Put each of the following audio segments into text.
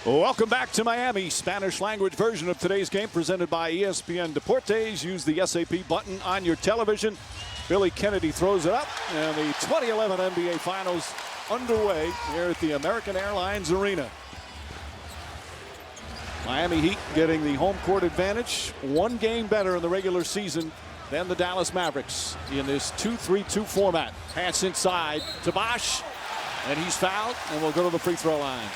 Welcome back to Miami. Spanish language version of today's game presented by ESPN Deportes. Use the SAP button on your television. Billy Kennedy throws it up, and the 2011 NBA Finals underway here at the American Airlines Arena. Miami Heat getting the home court advantage. One game better in the regular season than the Dallas Mavericks in this 2-3-2 format. Pass inside to Bosh, and he's fouled, and we'll go to the free throw line.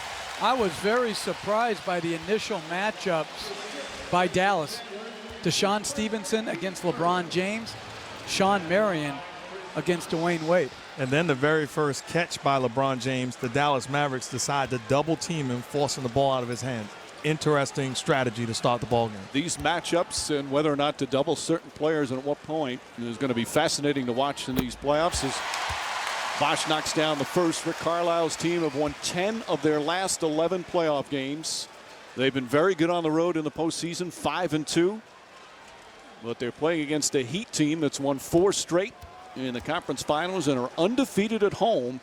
I was very surprised by the initial matchups by Dallas. Deshaun Stevenson against LeBron James, Sean Marion against Dwayne Wade. And then the very first catch by LeBron James, the Dallas Mavericks decide to double team him, forcing the ball out of his hands. Interesting strategy to start the ball game. These matchups and whether or not to double certain players and at what point is going to be fascinating to watch in these playoffs. As Bosh knocks down the first. Rick Carlisle's team have won 10 of their last 11 playoff games. They've been very good on the road in the postseason, 5-2. But they're playing against a Heat team that's won 4 straight in the conference finals and are undefeated at home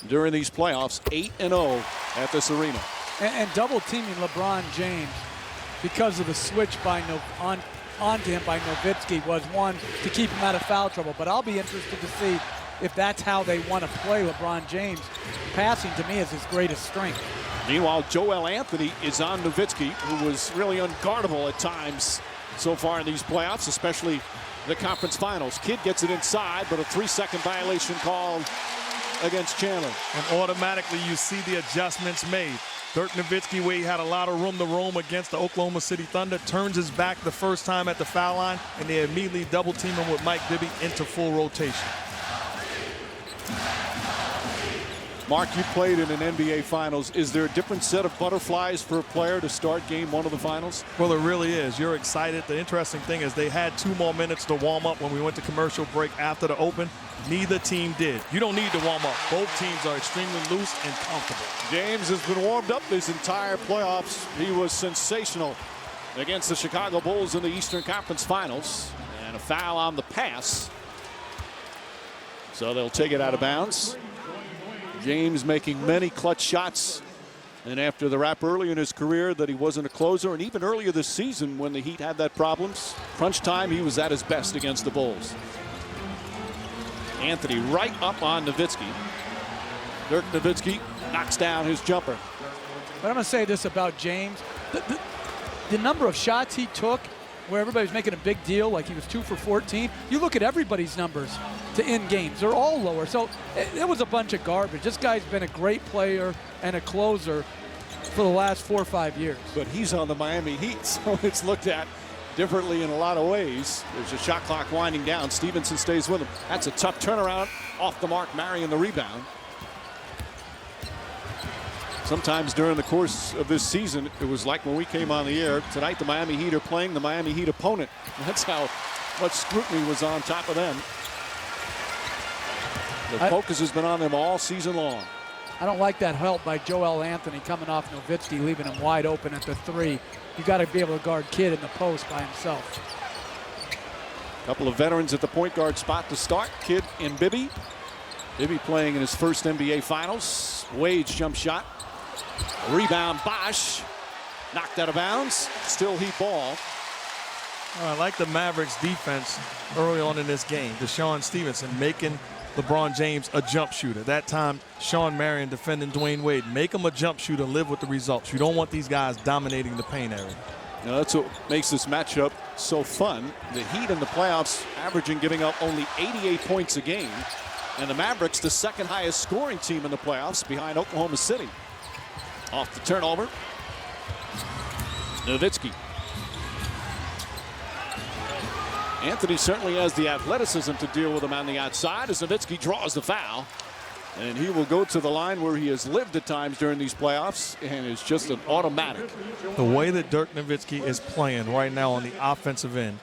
during these playoffs, 8-0 at this arena. And double teaming LeBron James because of the switch by onto him by Nowitzki was one to keep him out of foul trouble. But I'll be interested to see if that's how they want to play LeBron James. Passing, to me, is his greatest strength. Meanwhile, Joel Anthony is on Nowitzki, who was really unguardable at times so far in these playoffs, especially the conference finals. Kidd gets it inside, but a 3-second violation called against Chandler. And automatically you see the adjustments made. Dirk Nowitzki, where he had a lot of room to roam against the Oklahoma City Thunder, turns his back the first time at the foul line, and they immediately double team him with Mike Bibby into full rotation. Mark, you played in an NBA Finals. Is there a different set of butterflies for a player to start game one of the finals? Well, it really is. You're excited. The interesting thing is they had 2 more minutes to warm up when we went to commercial break after the open. Neither team did. You don't need to warm up. Both teams are extremely loose and comfortable. James has been warmed up this entire playoffs. He was sensational against the Chicago Bulls in the Eastern Conference Finals. And a foul on the pass. So they'll take it out of bounds. James making many clutch shots. And after the rap earlier in his career that he wasn't a closer, and even earlier this season when the Heat had that problems, crunch time, he was at his best against the Bulls. Anthony right up on Nowitzki. Dirk Nowitzki knocks down his jumper. But I'm going to say this about James. The number of shots he took where everybody's making a big deal, like he was 2 for 14. You look at everybody's numbers to end games. They're all lower. So it was a bunch of garbage. This guy's been a great player and a closer for the last 4 or 5 years. But he's on the Miami Heat, so it's looked at differently in a lot of ways. There's a shot clock winding down. Stevenson stays with him. That's a tough turnaround. Off the mark, Marion the rebound. Sometimes during the course of this season, it was like when we came on the air. Tonight, the Miami Heat are playing the Miami Heat opponent. That's how much scrutiny was on top of them. The focus has been on them all season long. I don't like that help by Joel Anthony coming off Nowitzki, leaving him wide open at the 3. You got to be able to guard Kidd in the post by himself. A couple of veterans at the point guard spot to start. Kidd and Bibby. Bibby playing in his first NBA Finals. Wade's jump shot. Rebound, Bosh. Knocked out of bounds. Still Heat ball. I like the Mavericks defense early on in this game. Deshaun Stevenson making LeBron James a jump shooter. That time, Sean Marion defending Dwayne Wade. Make him a jump shooter, live with the results. You don't want these guys dominating the paint area. Now that's what makes this matchup so fun. The Heat in the playoffs averaging giving up only 88 points a game. And the Mavericks, the second highest scoring team in the playoffs behind Oklahoma City. Off the turnover. Nowitzki. Anthony certainly has the athleticism to deal with him on the outside as Nowitzki draws the foul. And he will go to the line where he has lived at times during these playoffs and is just an automatic. The way that Dirk Nowitzki is playing right now on the offensive end,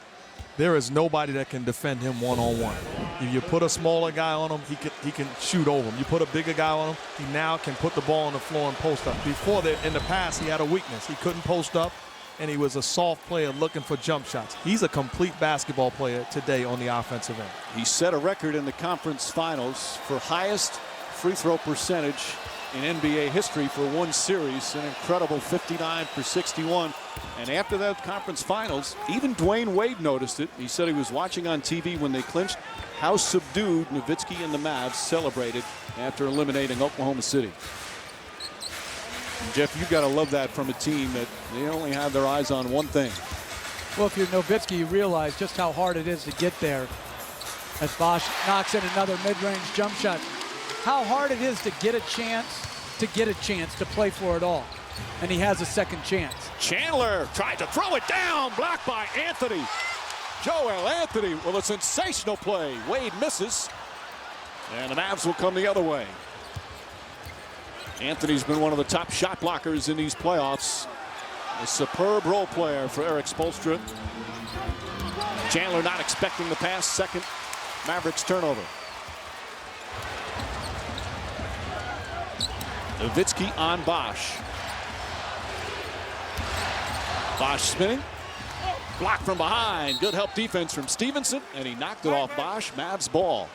there is nobody that can defend him one-on-one. If you put a smaller guy on him, he can shoot over him. You put a bigger guy on him, he now can put the ball on the floor and post up. Before that, in the past, he had a weakness. He couldn't post up, and he was a soft player looking for jump shots. He's a complete basketball player today on the offensive end. He set a record in the conference finals for highest free throw percentage in NBA history for one series, an incredible 59 for 61. And after that conference finals, even Dwayne Wade noticed it. He said he was watching on TV when they clinched how subdued Nowitzki and the Mavs celebrated after eliminating Oklahoma City. And Jeff, you've got to love that from a team that they only have their eyes on one thing. Well, if you're Nowitzki, you realize just how hard it is to get there. As Bosch knocks in another mid-range jump shot. How hard it is to get a chance to play for it all. And he has a second chance. Chandler tried to throw it down, blocked by Anthony. Joel Anthony with a sensational play. Wade misses, and the Mavs will come the other way. Anthony's been one of the top shot blockers in these playoffs. A superb role player for Eric Spoelstra. Chandler not expecting the pass. Second Mavericks turnover. Nowitzki on Bosch. Bosch spinning. Blocked from behind. Good help defense from Stevenson, and he knocked it off Bosch. Mavs ball.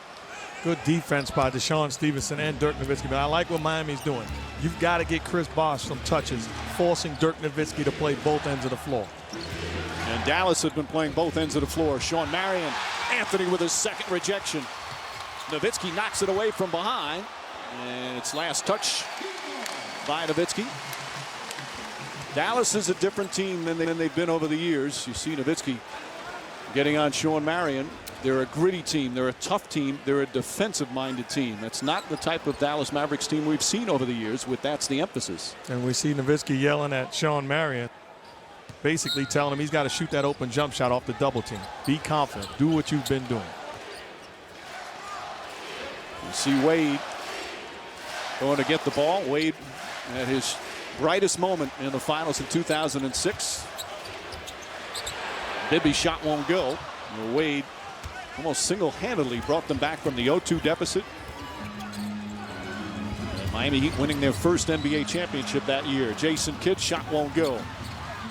Good defense by Deshaun Stevenson and Dirk Nowitzki. But I like what Miami's doing. You've got to get Chris Bosh some touches, forcing Dirk Nowitzki to play both ends of the floor. And Dallas had been playing both ends of the floor. Sean Marion, Anthony with his second rejection. Nowitzki knocks it away from behind, and it's last touch by Nowitzki. Dallas is a different team than they've been over the years. You see Nowitzki getting on Sean Marion. They're a gritty team. They're a tough team. They're a defensive-minded team. That's not the type of Dallas Mavericks team we've seen over the years. That's the emphasis. And we see Nowitzki yelling at Sean Marion, basically telling him he's got to shoot that open jump shot off the double team. Be confident. Do what you've been doing. You see Wade going to get the ball. Wade at his brightest moment in the finals in 2006. Bibby's shot won't go. Wade almost single-handedly brought them back from the 0-2 deficit. And Miami Heat winning their first NBA championship that year. Jason Kidd shot won't go.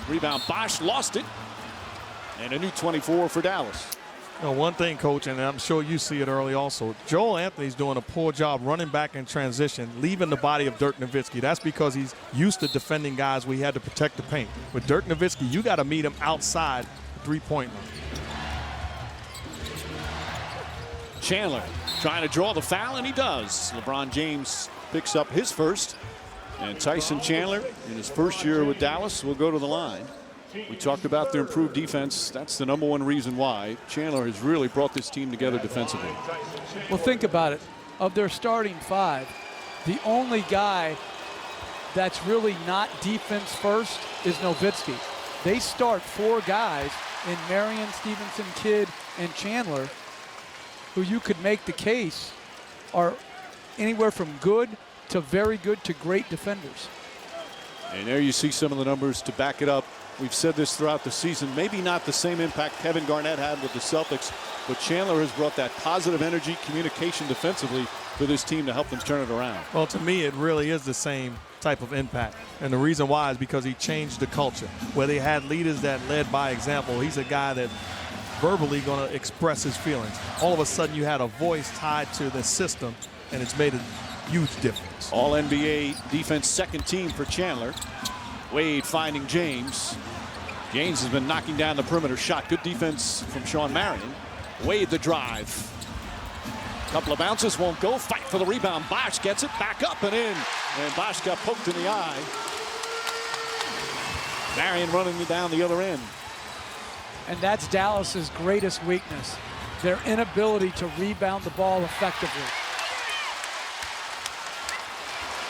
Rebound, Bosch lost it. And a new 24 for Dallas. You know, one thing, Coach, and I'm sure you see it early also, Joel Anthony's doing a poor job running back in transition, leaving the body of Dirk Nowitzki. That's because he's used to defending guys where he had to protect the paint. With Dirk Nowitzki, you got to meet him outside the three-point line. Chandler trying to draw the foul, and he does. LeBron James picks up his first. And Tyson Chandler, in his first year with Dallas, will go to the line. We talked about their improved defense. That's the #1 reason why. Chandler has really brought this team together defensively. Well, think about it. Of their starting five, the only guy that's really not defense first is Nowitzki. They start four guys in Marion, Stevenson, Kidd, and Chandler, who you could make the case are anywhere from good to very good to great defenders. And there you see some of the numbers to back it up. We've said this throughout the season. Maybe not the same impact Kevin Garnett had with the Celtics, but Chandler has brought that positive energy, communication defensively for this team to help them turn it around. Well, to me, it really is the same type of impact. And the reason why is because he changed the culture. Where they had leaders that led by example, he's a guy that verbally going to express his feelings. All of a sudden, you had a voice tied to the system, and it's made a huge difference. All NBA defense second team for Chandler. Wade finding James. James has been knocking down the perimeter shot. Good defense from Sean Marion. Wade the drive. Couple of bounces won't go. Fight for the rebound. Bosch gets it back up and in. And Bosch got poked in the eye. Marion running it down the other end. And that's Dallas's greatest weakness, their inability to rebound the ball effectively.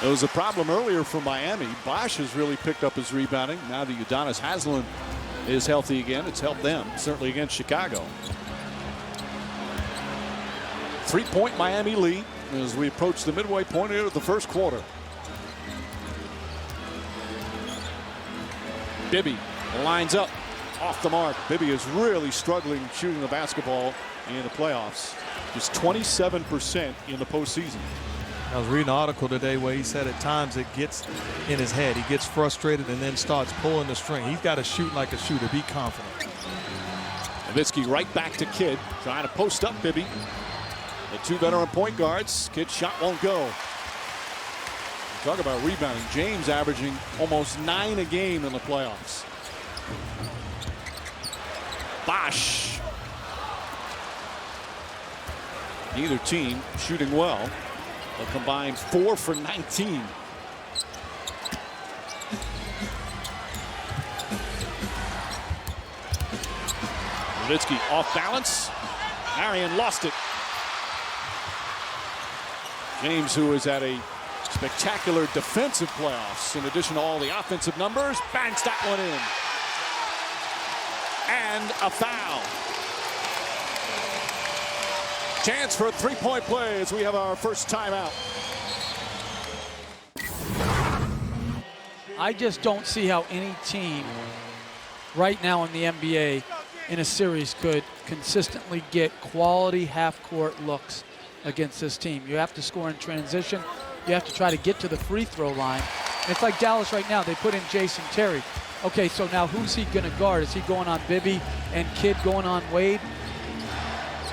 It was a problem earlier for Miami. Bosch has really picked up his rebounding. Now that Udonis Haslem is healthy again, it's helped them, certainly against Chicago. 3-point Miami lead as we approach the midway point of the first quarter. Bibby lines up off the mark. Bibby is really struggling shooting the basketball in the playoffs. Just 27% in the postseason. I was reading an article today where he said at times it gets in his head. He gets frustrated and then starts pulling the string. He's got to shoot like a shooter. Be confident. Nowitzki right back to Kidd, trying to post up Bibby. The two veteran point guards. Kidd's shot won't go. Talk about rebounding. James averaging almost 9 a game in the playoffs. Bosch. Neither team shooting well. A combined 4 for 19. Nowitzki off balance. Marion lost it. James, who is at a spectacular defensive playoffs, in addition to all the offensive numbers, banks that one in. And a foul. Chance for a three-point play as we have our first timeout. I just don't see how any team right now in the NBA in a series could consistently get quality half-court looks against this team. You have to score in transition. You have to try to get to the free throw line. And it's like Dallas right now. They put in Jason Terry. Okay, so now who's he going to guard? Is he going on Bibby and Kidd going on Wade?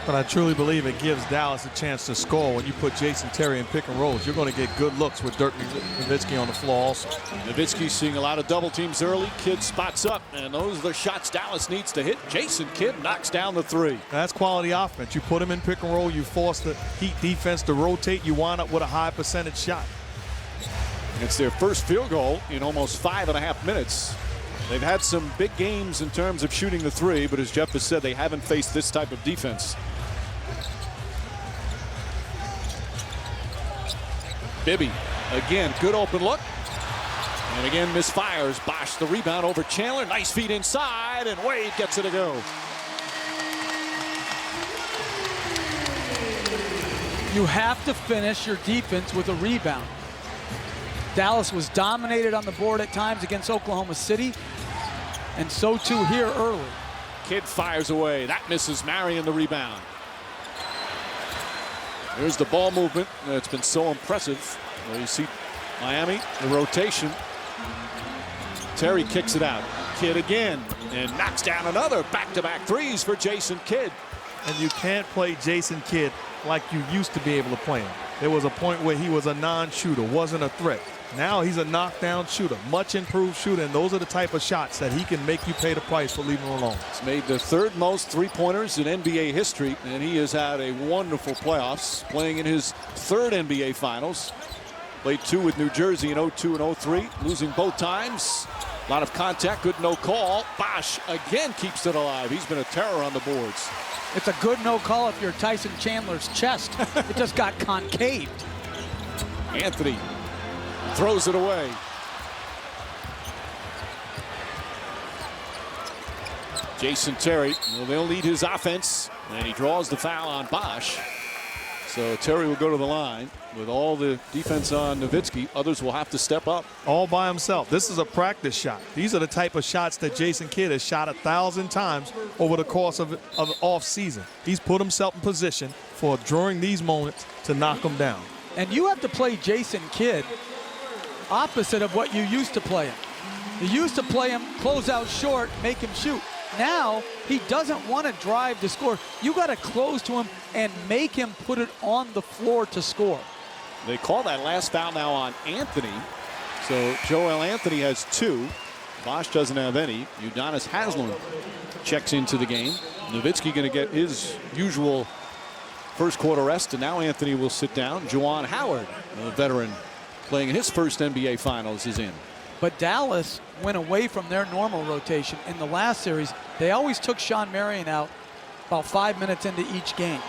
But I truly believe it gives Dallas a chance to score when you put Jason Terry in pick and rolls. You're going to get good looks with Dirk Nowitzki on the floor also. Nowitzki seeing a lot of double teams early. Kidd spots up, and those are the shots Dallas needs to hit. Jason Kidd knocks down the three. That's quality offense. You put him in pick and roll, you force the Heat defense to rotate, you wind up with a high percentage shot. It's their first field goal in almost 5.5 minutes. They've had some big games in terms of shooting the three, but as Jeff has said, they haven't faced this type of defense. Bibby, again, good open look. And again, misfires. Bosch the rebound over Chandler. Nice feed inside, and Wade gets it to go. You have to finish your defense with a rebound. Dallas was dominated on the board at times against Oklahoma City, and so too here early. Kidd fires away. That misses. Marion the rebound. There's the ball movement. It's been so impressive. Well, you see Miami, the rotation. Terry kicks it out. Kidd again, and knocks down another back-to-back threes for Jason Kidd. And you can't play Jason Kidd like you used to be able to play him. There was a point where he was a non-shooter, wasn't a threat. Now he's a knockdown shooter, much improved shooter, and those are the type of shots that he can make you pay the price for leaving him alone. He's made the third most three-pointers in NBA history, and he has had a wonderful playoffs, playing in his third NBA Finals. Played 2 with New Jersey in 02 and 03, losing both times. A lot of contact, good no call. Bosch again keeps it alive. He's been a terror on the boards. It's a good no call if you're Tyson Chandler's chest. It just got concaved. Anthony throws it away. Jason Terry, well, they'll lead his offense, and he draws the foul on Bosch. So Terry will go to the line with all the defense on Nowitzki. Others will have to step up. All by himself. This is a practice shot. These are the type of shots that Jason Kidd has shot 1,000 times over the course of the off season. He's put himself in position for during these moments to knock them down. And you have to play Jason Kidd opposite of what you used to play him. You used to play him close out short, make him shoot. Now he doesn't want to drive to score. You got to close to him and make him put it on the floor to score. They call that last foul now on Anthony. So Joel Anthony has 2. Bosch doesn't have any. Udonis Haslem checks into the game. Nowitzki going to get his usual first quarter rest, and now Anthony will sit down. Juwan Howard, a veteran, playing in his first NBA Finals, is in. But Dallas went away from their normal rotation. In the last series, they always took Sean Marion out about 5 minutes into each game.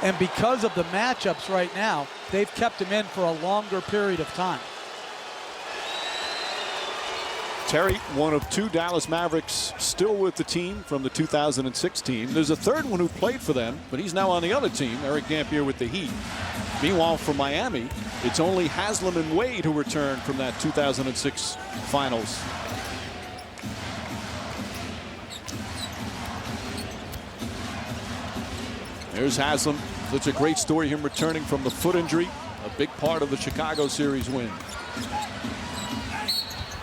And because of the matchups right now, they've kept him in for a longer period of time. Terry, one of 2 Dallas Mavericks still with the team from the 2006 team. There's a third one who played for them, but he's now on the other team, Eric Dampier with the Heat. Meanwhile, for Miami, it's only Haslem and Wade who returned from that 2006 Finals. There's Haslem. Such a great story, him returning from the foot injury. A big part of the Chicago series win.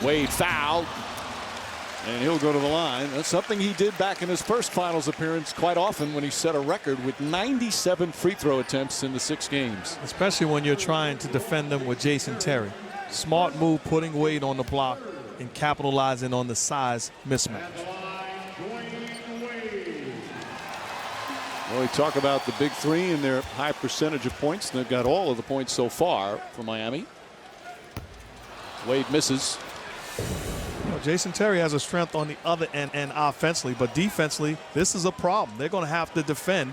Wade fouled, and he'll go to the line. That's something he did back in his first Finals appearance quite often, when he set a record with 97 free throw attempts in the 6 games. Especially when you're trying to defend them with Jason Terry. Smart move, putting Wade on the block and capitalizing on the size mismatch. Well, we talk about the big three and their high percentage of points. They've got all of the points so far for Miami. Wade misses. Jason Terry has a strength on the other end and offensively, but defensively, this is a problem. They're going to have to defend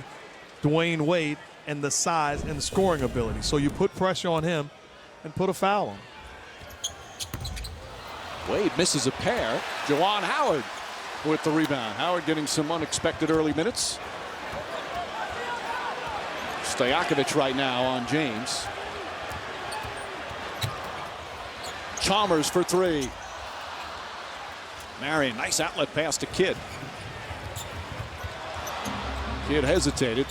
Dwayne Wade and the size and the scoring ability. So you put pressure on him and put a foul on. Wade misses a pair. Juwan Howard with the rebound. Howard getting some unexpected early minutes. Stojakovic right now on James. Chalmers for three. Marion, nice outlet pass to Kidd. Kidd hesitated.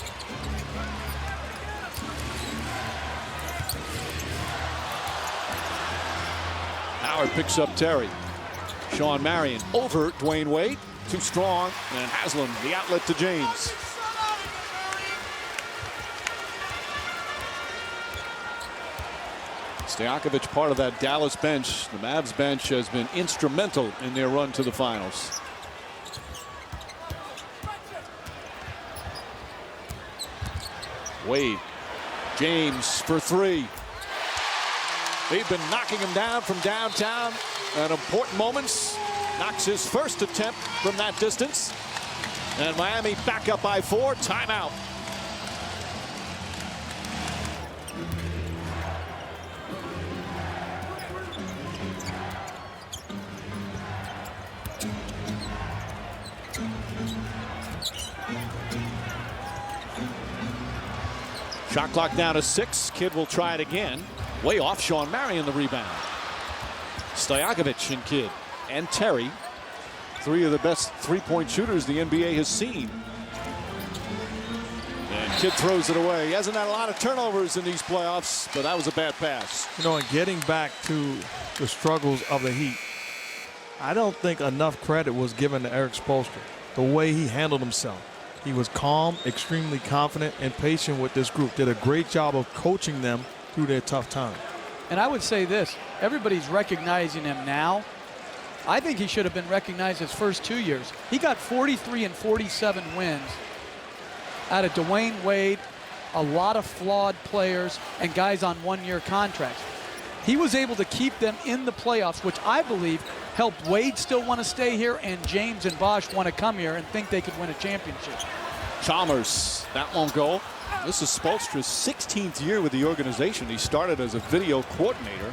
Howard picks up Terry. Sean Marion over Dwayne Wade. Too strong. And Haslam, the outlet to James. Stojakovic, part of that Dallas bench. The Mavs bench has been instrumental in their run to the finals. Wade. James for three. They've been knocking him down from downtown at important moments. Knocks his first attempt from that distance. And Miami back up by 4. Timeout. Shot clock down to 6. Kidd will try it again. Way off. Sean Marion the rebound. Stojakovic and Kidd and Terry. 3 of the best three-point shooters the NBA has seen. And Kidd throws it away. He hasn't had a lot of turnovers in these playoffs, but that was a bad pass. You know, and getting back to the struggles of the Heat, I don't think enough credit was given to Eric Spoelstra. The way he handled himself. He was calm, extremely confident, and patient with this group. Did a great job of coaching them through their tough time. And I would say this, everybody's recognizing him now. I think he should have been recognized his first 2 years. He got 43 and 47 wins out of Dwayne Wade, a lot of flawed players, and guys on one-year contracts. He was able to keep them in the playoffs, which I believe helped Wade still want to stay here and James and Bosh want to come here and think they could win a championship. Chalmers, that won't go. This is Spoelstra's 16th year with the organization. He started as a video coordinator.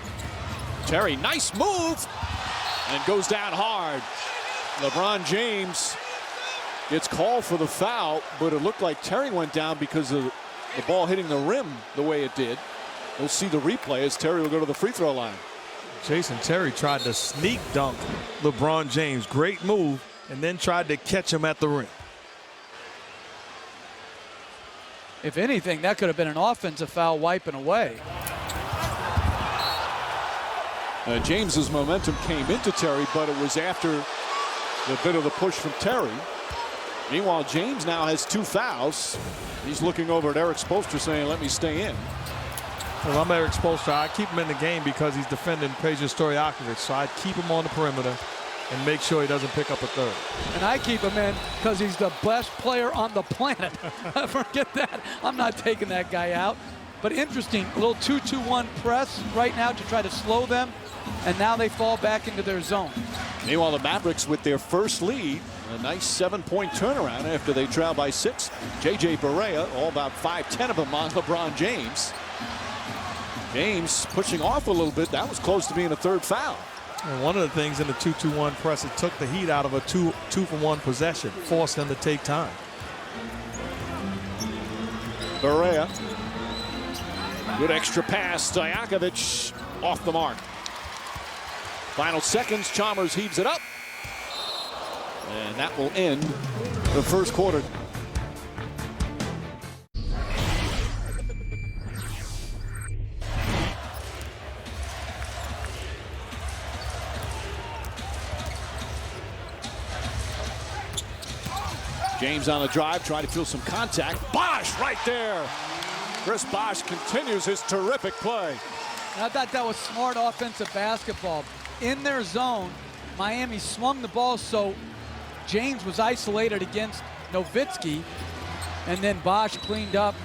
Terry, nice move, and goes down hard. LeBron James gets called for the foul, but it looked like Terry went down because of the ball hitting the rim the way it did. We'll see the replay as Terry will go to the free throw line. Jason Terry tried to sneak dunk LeBron James. Great move, and then tried to catch him at the rim. If anything, that could have been an offensive foul wiping away. James's momentum came into Terry, but it was after the bit of the push from Terry. Meanwhile, James now has 2 fouls. He's looking over at Eric Spoelstra saying, let me stay in. Well, I'm Eric Spoelstra. I keep him in the game because he's defending Peja Stojakovic, so I'd keep him on the perimeter and make sure he doesn't pick up a third. And I keep him in because he's the best player on the planet. Forget that. I'm not taking that guy out. But interesting, a little 2-2-1 press right now to try to slow them, and now they fall back into their zone. Meanwhile, the Mavericks with their first lead, a nice 7-point turnaround after they trail by 6. J.J. Barea, all about 5'10" of them on LeBron James. James pushing off a little bit. That was close to being a third foul. And one of the things in the 2-2-1 press, it took the Heat out of a two-for-one possession, forced them to take time. Barea. Good extra pass. Stojakovic off the mark. Final seconds. Chalmers heaves it up. And that will end the first quarter. James on the drive, trying to feel some contact. Bosh right there. Chris Bosh continues his terrific play. And I thought that was smart offensive basketball. In their zone, Miami swung the ball so James was isolated against Nowitzki, and then Bosch cleaned up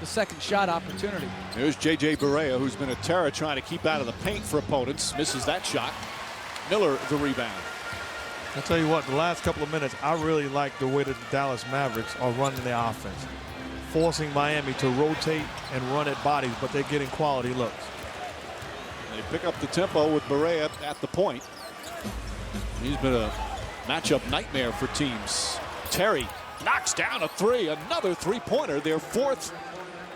the second shot opportunity. Here's J.J. Barea, who's been a terror trying to keep out of the paint for opponents. Misses that shot. Miller the rebound. I'll tell you what, the last couple of minutes, I really like the way that the Dallas Mavericks are running their offense, forcing Miami to rotate and run at bodies, but they're getting quality looks. They pick up the tempo with Barea at the point. He's been a matchup nightmare for teams. Terry knocks down a three, another three-pointer, their fourth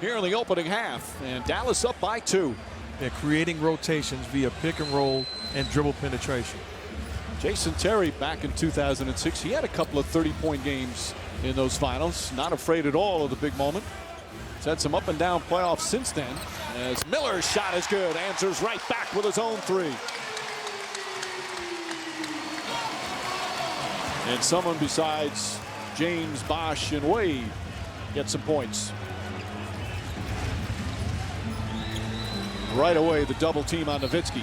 here in the opening half, and Dallas up by 2. They're creating rotations via pick and roll and dribble penetration. Jason Terry back in 2006, he had a couple of 30-point games in those finals. Not afraid at all of the big moment. He's had some up and down playoffs since then. As Miller's shot is good, answers right back with his own three. And someone besides James, Bosch, and Wade get some points. Right away, the double team on Nowitzki.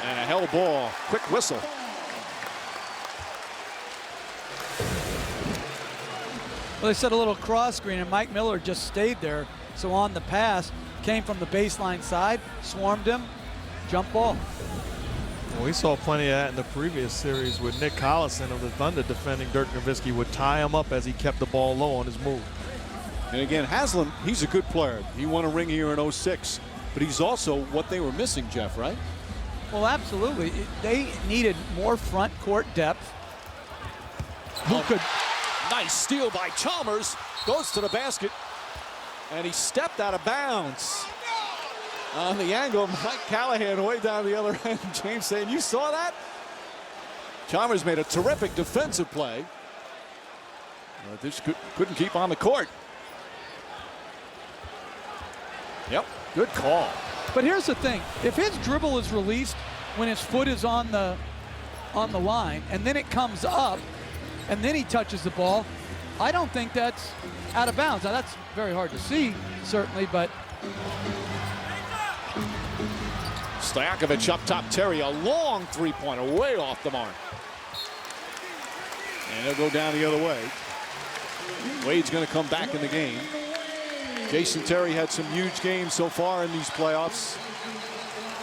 And a hell ball, quick whistle. Well, they set a little cross screen, and Mike Miller just stayed there. So on the pass, came from the baseline side, swarmed him, jump ball. Well, we saw plenty of that in the previous series with Nick Collison of the Thunder defending Dirk Nowitzki, would tie him up as he kept the ball low on his move. And again, Haslam, he's a good player. He won a ring here in 06, but he's also what they were missing, Jeff, right? Well, absolutely. They needed more front court depth. Who could? Nice steal by Chalmers. Goes to the basket. And he stepped out of bounds. On the angle, Mike Callahan way down the other end. James saying, you saw that? Chalmers made a terrific defensive play. This couldn't keep on the court. Yep, good call. But here's the thing. If his dribble is released when his foot is on the line, and then it comes up, and then he touches the ball, I don't think that's out of bounds. Now, that's very hard to see, certainly, but... Stojakovic up top. Terry, a long three-pointer, way off the mark. And he'll go down the other way. Wade's going to come back in the game. Jason Terry had some huge games so far in these playoffs,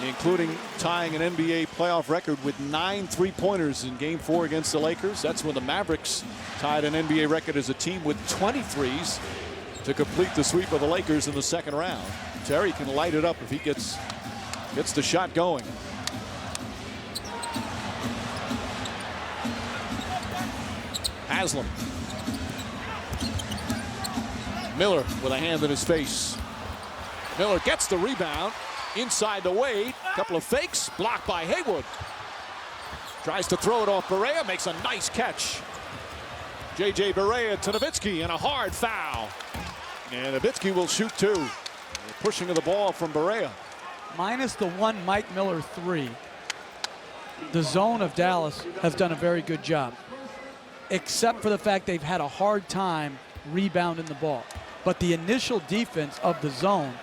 including tying an NBA playoff record with 9 three-pointers in Game 4 against the Lakers. That's when the Mavericks tied an NBA record as a team with 23s to complete the sweep of the Lakers in the second round. Terry can light it up if he gets the shot going. Haslam. Miller with a hand in his face. Miller gets the rebound. Inside to Wade. Couple of fakes. Blocked by Haywood. Tries to throw it off Barea. Makes a nice catch. J.J. Barea to Nowitzki and a hard foul. And Nowitzki will shoot 2. The pushing of the ball from Barea. Minus the one Mike Miller three, the zone of Dallas has done a very good job, except for the fact they've had a hard time rebounding the ball. But the initial defense of the zone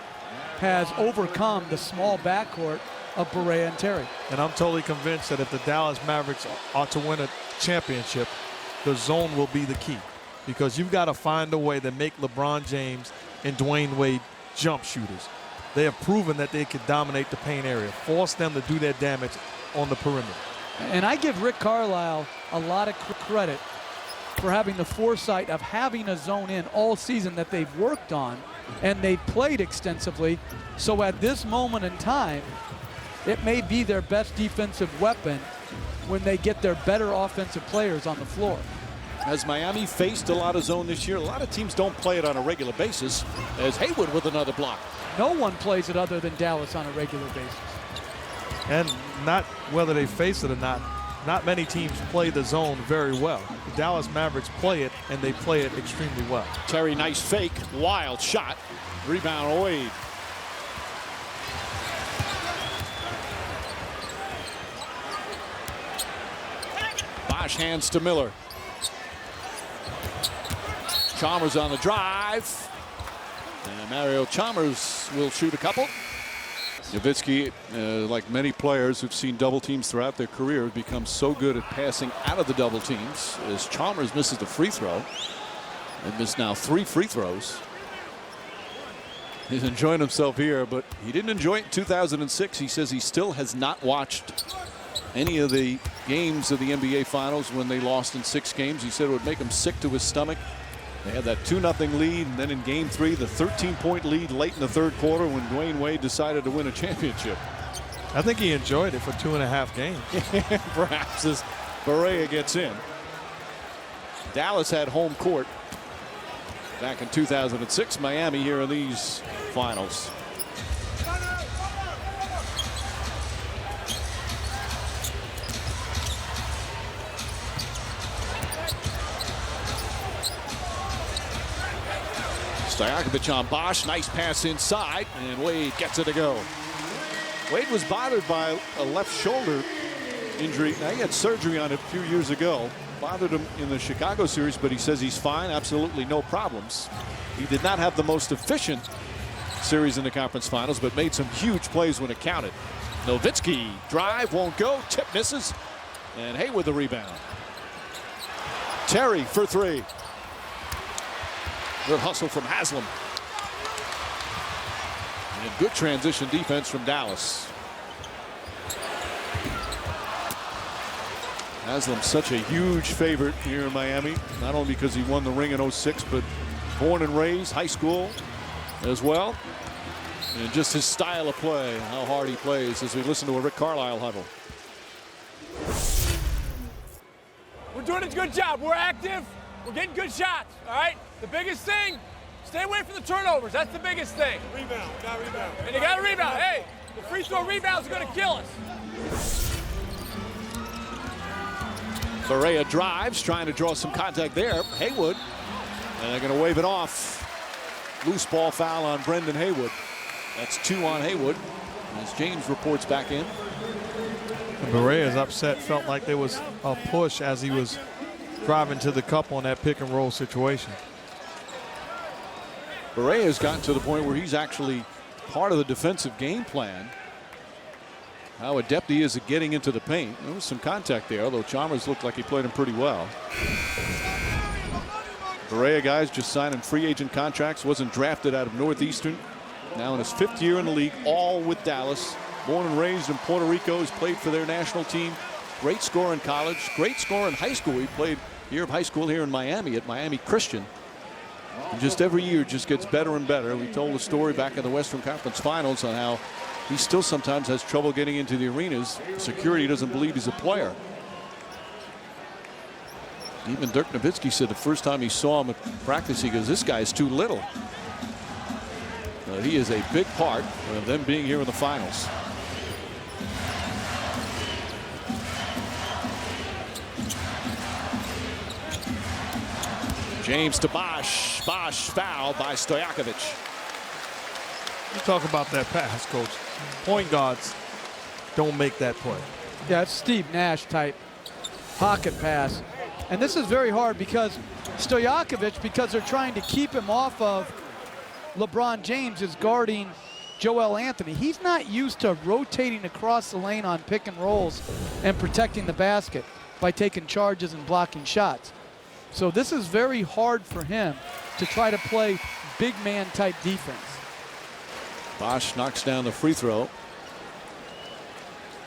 has overcome the small backcourt of Barea and Terry. And I'm totally convinced that if the Dallas Mavericks are to win a championship, the zone will be the key, because you've got to find a way to make LeBron James and Dwayne Wade jump shooters. They have proven that they can dominate the paint area, force them to do their damage on the perimeter. And I give Rick Carlisle a lot of credit for having the foresight of having a zone in all season that they've worked on and they've played extensively. So at this moment in time, it may be their best defensive weapon when they get their better offensive players on the floor. Has Miami faced a lot of zone this year? A lot of teams don't play it on a regular basis. As Haywood with another block. No one plays it other than Dallas on a regular basis. And not whether they face it or not many teams play the zone very well. The Dallas Mavericks play it, and they play it extremely well. Terry, nice fake, wild shot. Rebound Wade. Bosch hands to Miller. Chalmers on the drive. And Mario Chalmers will shoot a couple. Nowitzki, like many players who've seen double teams throughout their career, has become so good at passing out of the double teams as Chalmers misses the free throw. They've missed now 3 free throws. He's enjoying himself here, but he didn't enjoy it in 2006. He says he still has not watched any of the games of the NBA Finals when they lost in 6 games. He said it would make him sick to his stomach. They had that 2-0 lead, and then in Game 3, the 13-point lead late in the 3rd quarter when Dwayne Wade decided to win a championship. I think he enjoyed it for 2.5 games. Perhaps as Barea gets in. Dallas had home court back in 2006. Miami here in these finals. Stojakovic on Bosch. Nice pass inside, and Wade gets it to go. Wade was bothered by a left shoulder injury. Now, he had surgery on it a few years ago. Bothered him in the Chicago series, but he says he's fine. Absolutely no problems. He did not have the most efficient series in the conference finals, but made some huge plays when it counted. Nowitzki drive won't go. Tip misses. And Haywood the rebound. Terry for 3. Good hustle from Haslam. And good transition defense from Dallas. Haslam such a huge favorite here in Miami, not only because he won the ring in 06, but born and raised, high school as well. And just his style of play, how hard he plays, as we listen to a Rick Carlisle huddle. We're doing a good job. We're active. We're getting good shots, all right? The biggest thing, stay away from the turnovers. That's the biggest thing. Rebound, got to rebound. And you got to rebound. Hey, the free throw rebounds are going to kill us. Barea drives, trying to draw some contact there. Haywood, and they're going to wave it off. Loose ball foul on Brendan Haywood. That's 2 on Haywood, as James reports back in. Barea is upset, felt like there was a push as he was driving to the cup on that pick and roll situation. Barea has gotten to the point where he's actually part of the defensive game plan. How adept he is at getting into the paint. There was some contact there, although Chalmers looked like he played him pretty well. Barea, guys, just signing free agent contracts. Wasn't drafted out of Northeastern. Now in his 5th year in the league, all with Dallas. Born and raised in Puerto Rico, has played for their national team. Great scorer in college, great scorer in high school. He played year of high school here in Miami at Miami Christian. And just every year just gets better and better. We told a story back in the Western Conference Finals on how he still sometimes has trouble getting into the arenas. Security doesn't believe he's a player. Even Dirk Nowitzki said the first time he saw him at practice, he goes, this guy's too little. He is a big part of them being here in the finals. James to Bosch. Bosch fouled by Stojakovic. You talk about that pass, coach. Point guards don't make that play. Yeah, it's Steve Nash type pocket pass. And this is very hard because Stojakovic, because they're trying to keep him off of LeBron James, is guarding Joel Anthony. He's not used to rotating across the lane on pick and rolls and protecting the basket by taking charges and blocking shots. So this is very hard for him to try to play big man type defense. Bosch knocks down the free throw.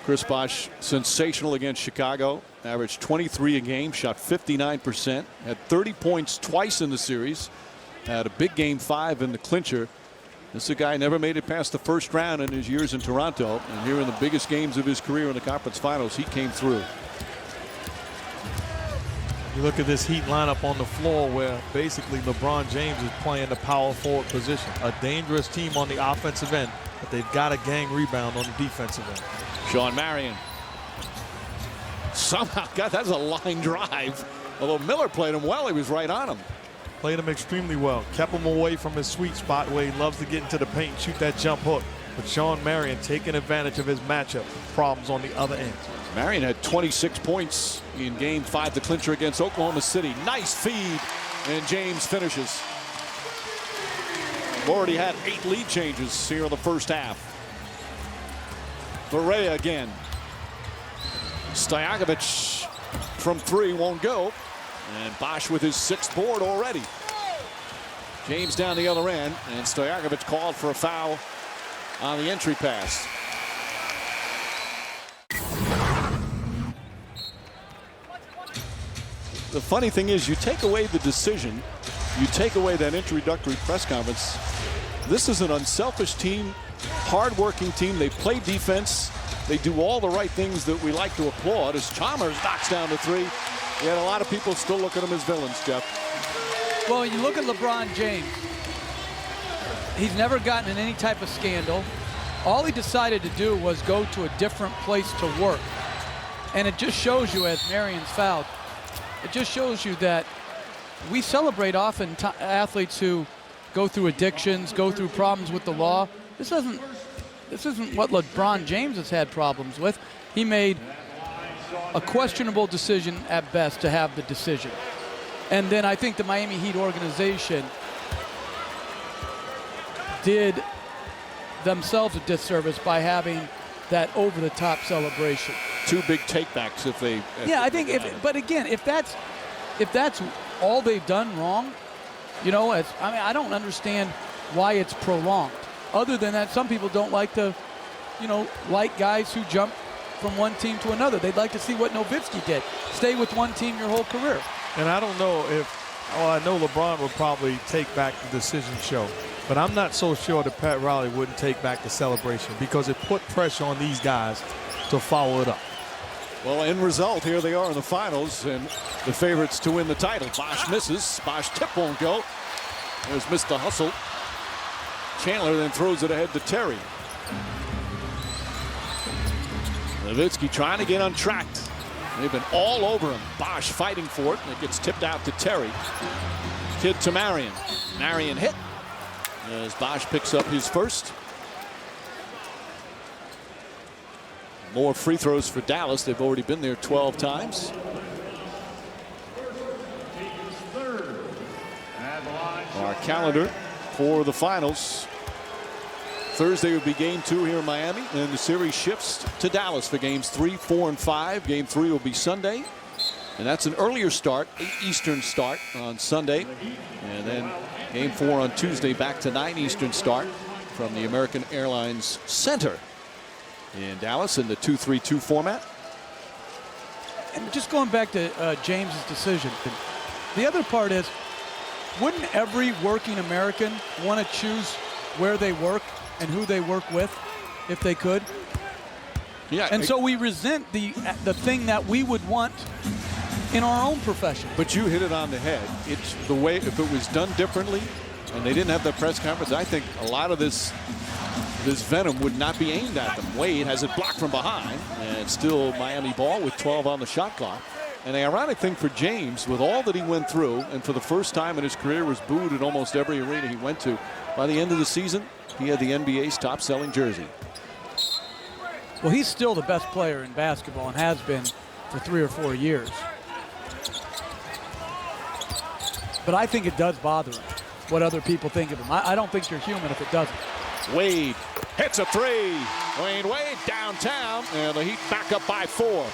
Chris Bosch, sensational against Chicago. Averaged 23 a game, shot 59%, had 30 points twice in the series. Had a big game 5 in the clincher. This is a guy never made it past the first round in his years in Toronto. And here in the biggest games of his career in the conference finals, he came through. You look at this Heat lineup on the floor where basically LeBron James is playing the power forward position. A dangerous team on the offensive end, but they've got a gang rebound on the defensive end. Sean Marion. Somehow, God, that's a line drive. Although Miller played him well, he was right on him. Played him extremely well. Kept him away from his sweet spot where he loves to get into the paint and shoot that jump hook. But Sean Marion taking advantage of his matchup problems on the other end. Marion had 26 points in game 5, the clincher against Oklahoma City. Nice feed, and James finishes. Already had 8 lead changes here in the first half. Barea again. Stojakovic from 3 won't go. And Bosch with his 6th board already. James down the other end, and Stojakovic called for a foul on the entry pass. The funny thing is, you take away the decision, you take away that introductory press conference. This is an unselfish team, hard-working team. They play defense. They do all the right things that we like to applaud. As Chalmers knocks down the 3, yet a lot of people still look at them as villains, Jeff. Well, you look at LeBron James. He's never gotten in any type of scandal. All he decided to do was go to a different place to work. And it just shows you, as Marion's fouled, it just shows you that we celebrate often athletes who go through addictions, go through problems with the law. This isn't what LeBron James has had problems with. He made a questionable decision at best to have the decision. And then I think the Miami Heat organization did themselves a disservice by having that over-the-top celebration. 2 big takebacks if they. Yeah, I think. But again, if that's all they've done wrong, you know, I don't understand why it's prolonged. Other than that, some people don't like to, like guys who jump from one team to another. They'd like to see what Nowitzki did. Stay with one team your whole career. And I don't know I know LeBron would probably take back the decision show, but I'm not so sure that Pat Riley wouldn't take back the celebration because it put pressure on these guys to follow it up. Well, end result, here they are in the finals, and the favorites to win the title. Bosch misses. Bosch tip won't go. There's Mr. Hustle. Chandler then throws it ahead to Terry. Nowitzki trying to get untracked. They've been all over him. Bosch fighting for it, and it gets tipped out to Terry. Kid to Marion. Marion hit as Bosch picks up his first. More free throws for Dallas. They've already been there 12 times. Our calendar for the finals. Thursday would be game 2 here in Miami, and the series shifts to Dallas for games 3, 4, and 5. Game 3 will be Sunday, and that's an earlier start, 8 Eastern start on Sunday, and then game 4 on Tuesday, back to 9 Eastern start from the American Airlines Center in Dallas in the 2-3-2 format. And just going back to James's decision, the other part is, wouldn't every working American want to choose where they work and who they work with if they could? Yeah. And so we resent the thing that we would want in our own profession. But you hit it on the head. It's the way, if it was done differently and they didn't have the press conference, I think a lot of this venom would not be aimed at them. Wade has it blocked from behind, and it's still Miami ball with 12 on the shot clock. And the ironic thing for James, with all that he went through, and for the first time in his career was booed in almost every arena he went to, by the end of the season, he had the NBA's top-selling jersey. Well, he's still the best player in basketball and has been for 3 or 4 years. But I think it does bother him, what other people think of him. I don't think you're human if it doesn't. Wade hits a 3. Wayne Wade downtown, and the Heat back up by 4.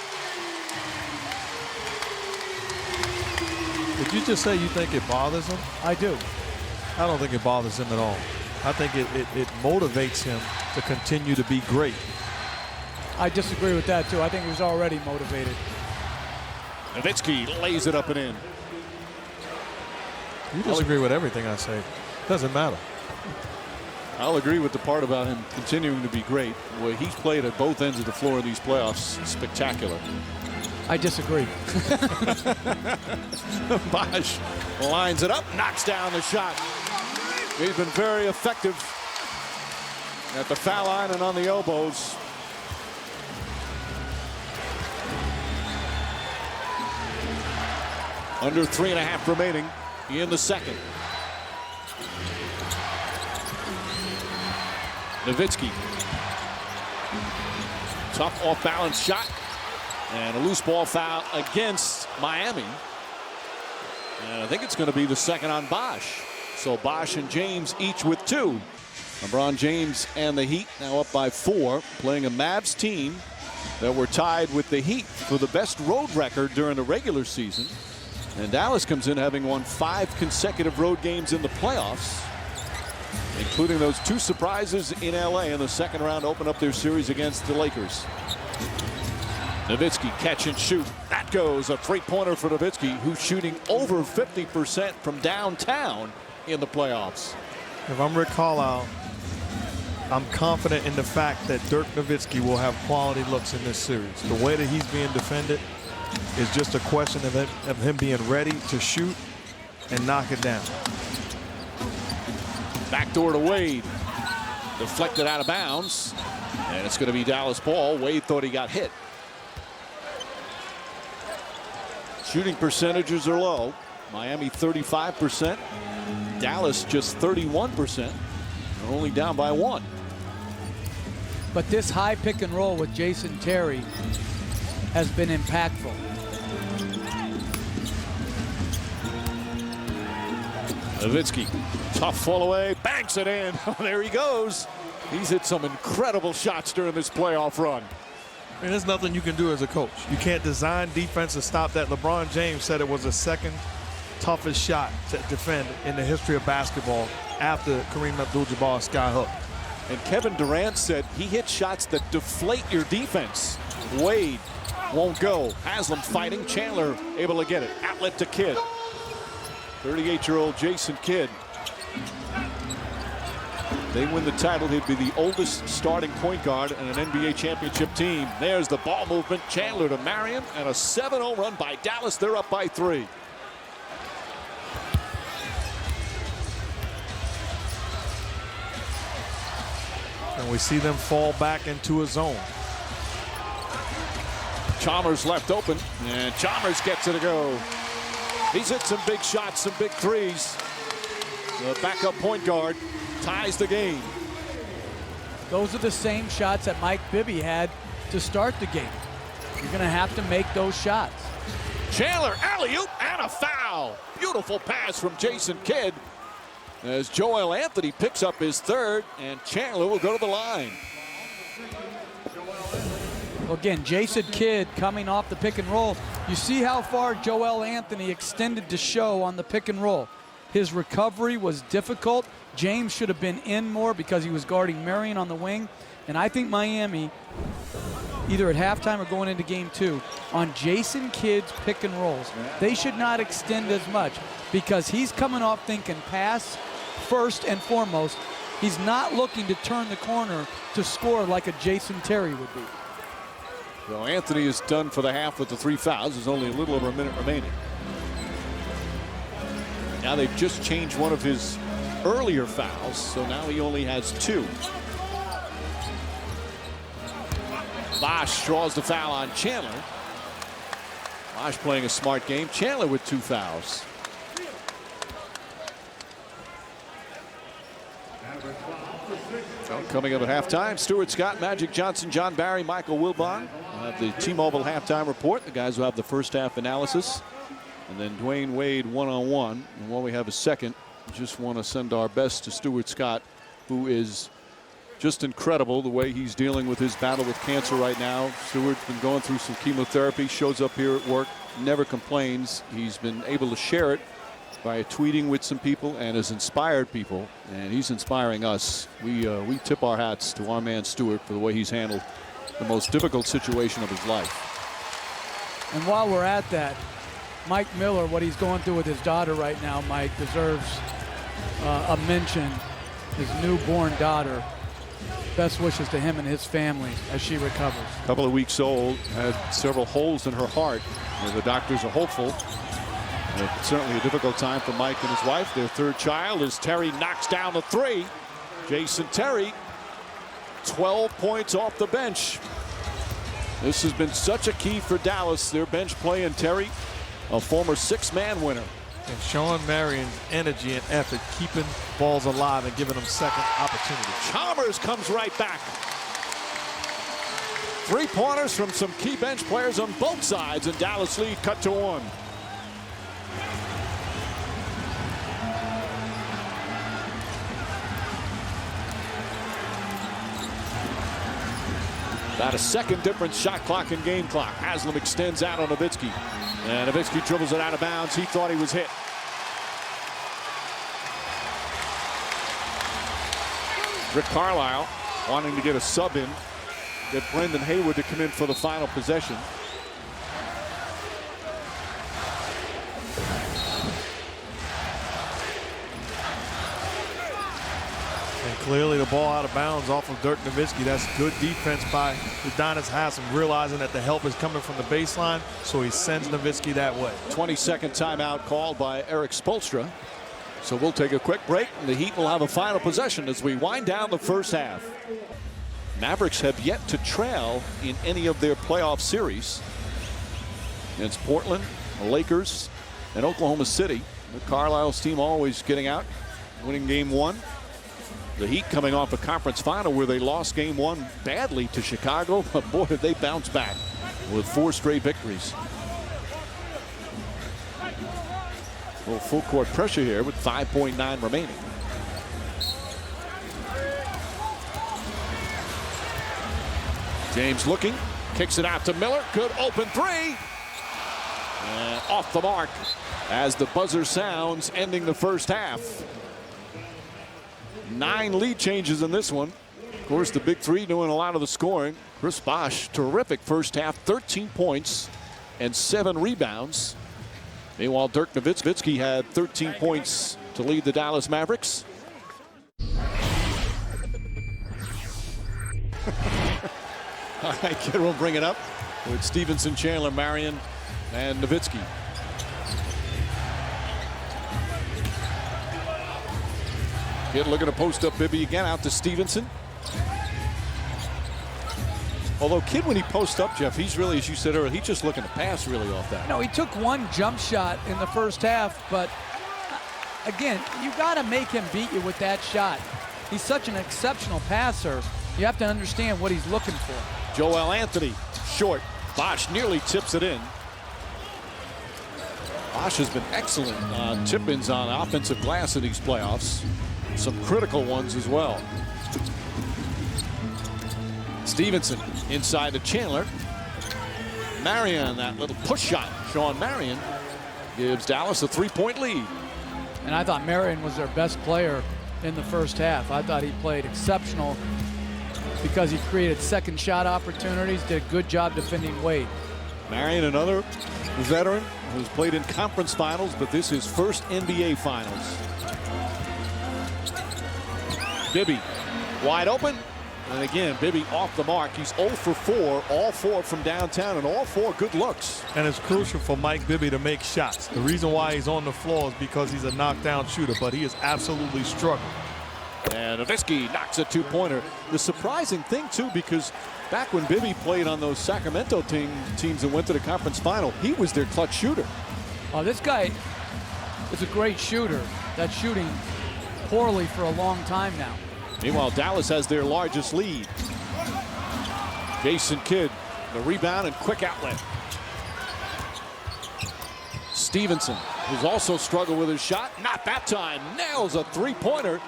Did you just say you think it bothers him? I do. I don't think it bothers him at all. I think it motivates him to continue to be great. I disagree with that, too. I think he was already motivated. Nowitzki lays it up and in. You disagree with everything I say. Doesn't matter. I'll agree with the part about him continuing to be great. Well, he's played at both ends of the floor in these playoffs. Spectacular. I disagree. Bosch lines it up, knocks down the shot. He's been very effective at the foul line and on the elbows. Under 3.5 remaining in the second. Nowitzki. Tough off-balance shot. And a loose ball foul against Miami. And I think it's going to be the second on Bosch. So Bosch and James each with 2. LeBron James and the Heat now up by 4, playing a Mavs team that were tied with the Heat for the best road record during the regular season. And Dallas comes in having won 5 consecutive road games in the playoffs, including those 2 surprises in LA in the second round to open up their series against the Lakers. Nowitzki catch and shoot. That goes, a 3-pointer for Nowitzki, who's shooting over 50% from downtown in the playoffs. If I'm Rick Carlisle, I'm confident in the fact that Dirk Nowitzki will have quality looks in this series. The way that he's being defended is just a question of him being ready to shoot and knock it down. Backdoor to Wade. Deflected out of bounds. And it's going to be Dallas ball. Wade thought he got hit. Shooting percentages are low. Miami 35%. Dallas just 31%. They're only down by 1. But this high pick and roll with Jason Terry has been impactful. Nowitzki, tough fall away, banks it in. There he goes. He's hit some incredible shots during this playoff run. I mean, there's nothing you can do as a coach. You can't design defense to stop that. LeBron James said it was the second toughest shot to defend in the history of basketball after Kareem Abdul-Jabbar's skyhook. And Kevin Durant said he hits shots that deflate your defense. Wade won't go. Haslam fighting. Chandler able to get it. Outlet to Kidd. 38-year-old Jason Kidd. They win the title. He'd be the oldest starting point guard in an NBA championship team. There's the ball movement. Chandler to Marion, and a 7-0 run by Dallas. They're up by 3. And we see them fall back into a zone. Chalmers left open, and Chalmers gets it to go. He's hit some big shots, some big threes. The backup point guard ties the game. Those are the same shots that Mike Bibby had to start the game. You're going to have to make those shots. Chandler, alley-oop, and a foul. Beautiful pass from Jason Kidd as Joel Anthony picks up his 3rd, and Chandler will go to the line. Well, again, Jason Kidd coming off the pick and roll. You see how far Joel Anthony extended to show on the pick and roll. His recovery was difficult. James should have been in more because he was guarding Marion on the wing. And I think Miami, either at halftime or going into game 2, on Jason Kidd's pick and rolls, they should not extend as much because he's coming off thinking pass first and foremost. He's not looking to turn the corner to score like a Jason Terry would be. So Anthony is done for the half with the 3 fouls. There's only a little over a minute remaining. Now they've just changed one of his earlier fouls, so now he only has 2. Bosch draws the foul on Chandler. Bosch playing a smart game. Chandler with 2 fouls. Well, coming up at halftime, Stuart Scott, Magic Johnson, John Barry, Michael Wilbon. We'll have the T-Mobile halftime report. The guys will have the first half analysis. And then Dwayne Wade one-on-one. And while we have a second, just want to send our best to Stuart Scott, who is just incredible the way he's dealing with his battle with cancer right now. Stewart's been going through some chemotherapy, shows up here at work, never complains. He's been able to share it by tweeting with some people and has inspired people, and he's inspiring us. We tip our hats to our man Stewart for the way he's handled the most difficult situation of his life. And while we're at that, Mike Miller, what he's going through with his daughter right now, Mike, deserves a mention. His newborn daughter. Best wishes to him and his family as she recovers. A couple of weeks old, had several holes in her heart. And the doctors are hopeful. Certainly a difficult time for Mike and his wife. Their 3rd child as Terry knocks down the 3. Jason Terry, 12 points off the bench. This has been such a key for Dallas. Their bench play, and Terry, a former 6-man winner. And Sean Marion's energy and effort keeping balls alive and giving them second opportunities. Chalmers comes right back. 3-pointers from some key bench players on both sides, and Dallas lead cut to 1. About a second difference, shot clock and game clock. Haslam extends out on Nowitzki. And Nowitzki dribbles it out of bounds. He thought he was hit. Rick Carlisle wanting to get a sub in. Get Brendan Haywood to come in for the final possession. And clearly the ball out of bounds off of Dirk Nowitzki. That's good defense by Udonis Haslam, realizing that the help is coming from the baseline, so he sends Nowitzki that way. 22nd timeout called by Eric Spoelstra. So we'll take a quick break, and the Heat will have a final possession as we wind down the first half. Mavericks have yet to trail in any of their playoff series against Portland, the Lakers, and Oklahoma City. The Carlisle's team always getting out, winning game one. The Heat coming off a conference final where they lost game one badly to Chicago, but boy, did they bounce back with 4 straight victories. A little full court pressure here with 5.9 remaining. James looking, kicks it out to Miller. Good open three. And off the mark as the buzzer sounds, ending the first half. 9 lead changes in this one. Of course, the big three doing a lot of the scoring. Chris Bosh, terrific first half, 13 points and 7 rebounds. Meanwhile, Dirk Nowitzki had 13 points to lead the Dallas Mavericks. All right, kid, we'll bring it up with Stevenson, Chandler, Marion, and Nowitzki. Kid looking to post up Bibby again, out to Stevenson. Although Kidd, when he posts up, Jeff, he's really, as you said earlier, he's just looking to pass really off that. No, he took one jump shot in the first half, but again, you got to make him beat you with that shot. He's such an exceptional passer. You have to understand what he's looking for. Joel Anthony, short. Bosh nearly tips it in. Bosh has been excellent on tip-ins on offensive glass in these playoffs. Some critical ones as well. Stevenson inside to Chandler. Marion, that little push shot. Sean Marion gives Dallas a 3-point lead. And I thought Marion was their best player in the first half. I thought he played exceptional because he created second shot opportunities, did a good job defending Wade. Marion, another veteran who's played in conference finals, but this is first NBA finals. Bibby wide open. And again, Bibby off the mark. He's 0 for 4, all 4 from downtown, and all 4 good looks. And it's crucial for Mike Bibby to make shots. The reason why he's on the floor is because he's a knockdown shooter, but he is absolutely struggling. And Nowitzki knocks a 2-pointer. The surprising thing, too, because back when Bibby played on those Sacramento teams and went to the conference final, he was their clutch shooter. Oh, this guy is a great shooter. That's shooting poorly for a long time now. Meanwhile, Dallas has their largest lead. Jason Kidd, the rebound and quick outlet. Stevenson, who's also struggled with his shot, not that time, nails a 3-pointer.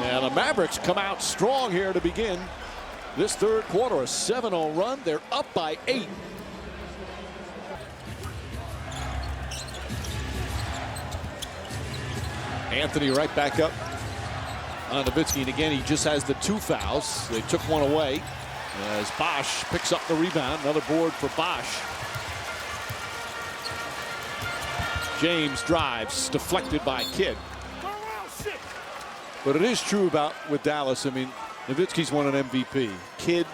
And the Mavericks come out strong here to begin this third quarter. A 7-0 run. They're up by 8. Anthony right back up on Nowitzki, and again, he just has the 2 fouls. They took one away as Bosh picks up the rebound. Another board for Bosh. James drives, deflected by Kidd. But it is true with Dallas. I mean, Nowitzki's won an MVP. Kidd,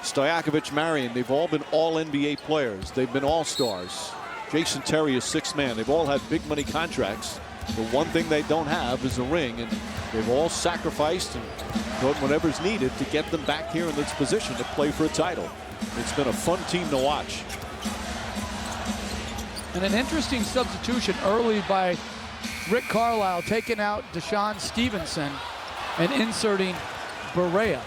Stojakovic, Marion, they've all been all-NBA players. They've been all-stars. Jason Terry is 6th man. They've all had big money contracts. The one thing they don't have is a ring, and they've all sacrificed and done whatever's needed to get them back here in this position to play for a title. It's been a fun team to watch. And an interesting substitution early by Rick Carlisle, taking out Deshaun Stevenson and inserting Barea.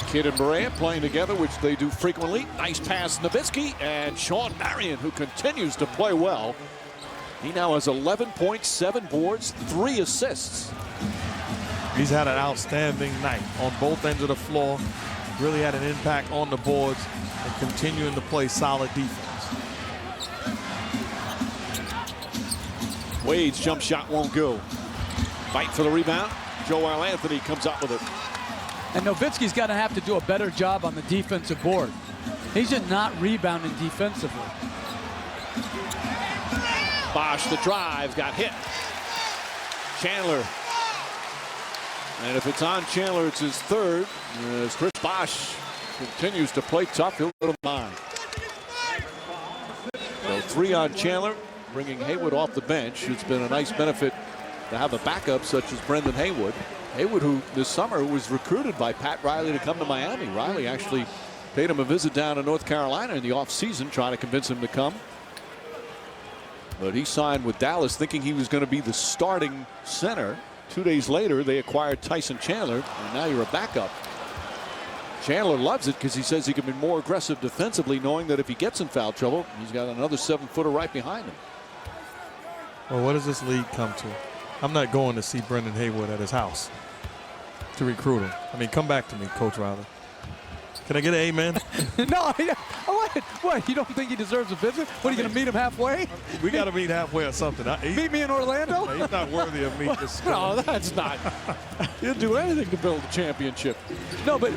Kidd and Barea playing together, which they do frequently. Nice pass, Nowitzki, and Sean Marion, who continues to play well. He now has 11 points, 7 boards, 3 assists. He's had an outstanding night on both ends of the floor. Really had an impact on the boards and continuing to play solid defense. Wade's jump shot won't go. Fight for the rebound. Joel Anthony comes up with it. And Nowitzki's got to have to do a better job on the defensive board. He's just not rebounding defensively. Bosch, the drive, got hit. Chandler. And if it's on Chandler, it's his third. As Chris Bosch continues to play tough, he'll go to mine. So 3 on Chandler, bringing Haywood off the bench. It's been a nice benefit to have a backup such as Brendan Haywood. Haywood, who this summer was recruited by Pat Riley to come to Miami. Riley actually paid him a visit down to North Carolina in the offseason, trying to convince him to come. But he signed with Dallas thinking he was going to be the starting center. 2 days later, they acquired Tyson Chandler, and now you're a backup. Chandler loves it because he says he can be more aggressive defensively, knowing that if he gets in foul trouble, he's got another 7-footer right behind him. Well, what does this league come to? I'm not going to see Brendan Haywood at his house to recruit him. I mean, come back to me, Coach Riley. Can I get an amen? No, what? You don't think he deserves a visit? What, are you going to meet him halfway? We got to meet halfway or something. Meet me in Orlando? He's not worthy of me. No, that's not. He'll do anything to build a championship. No, but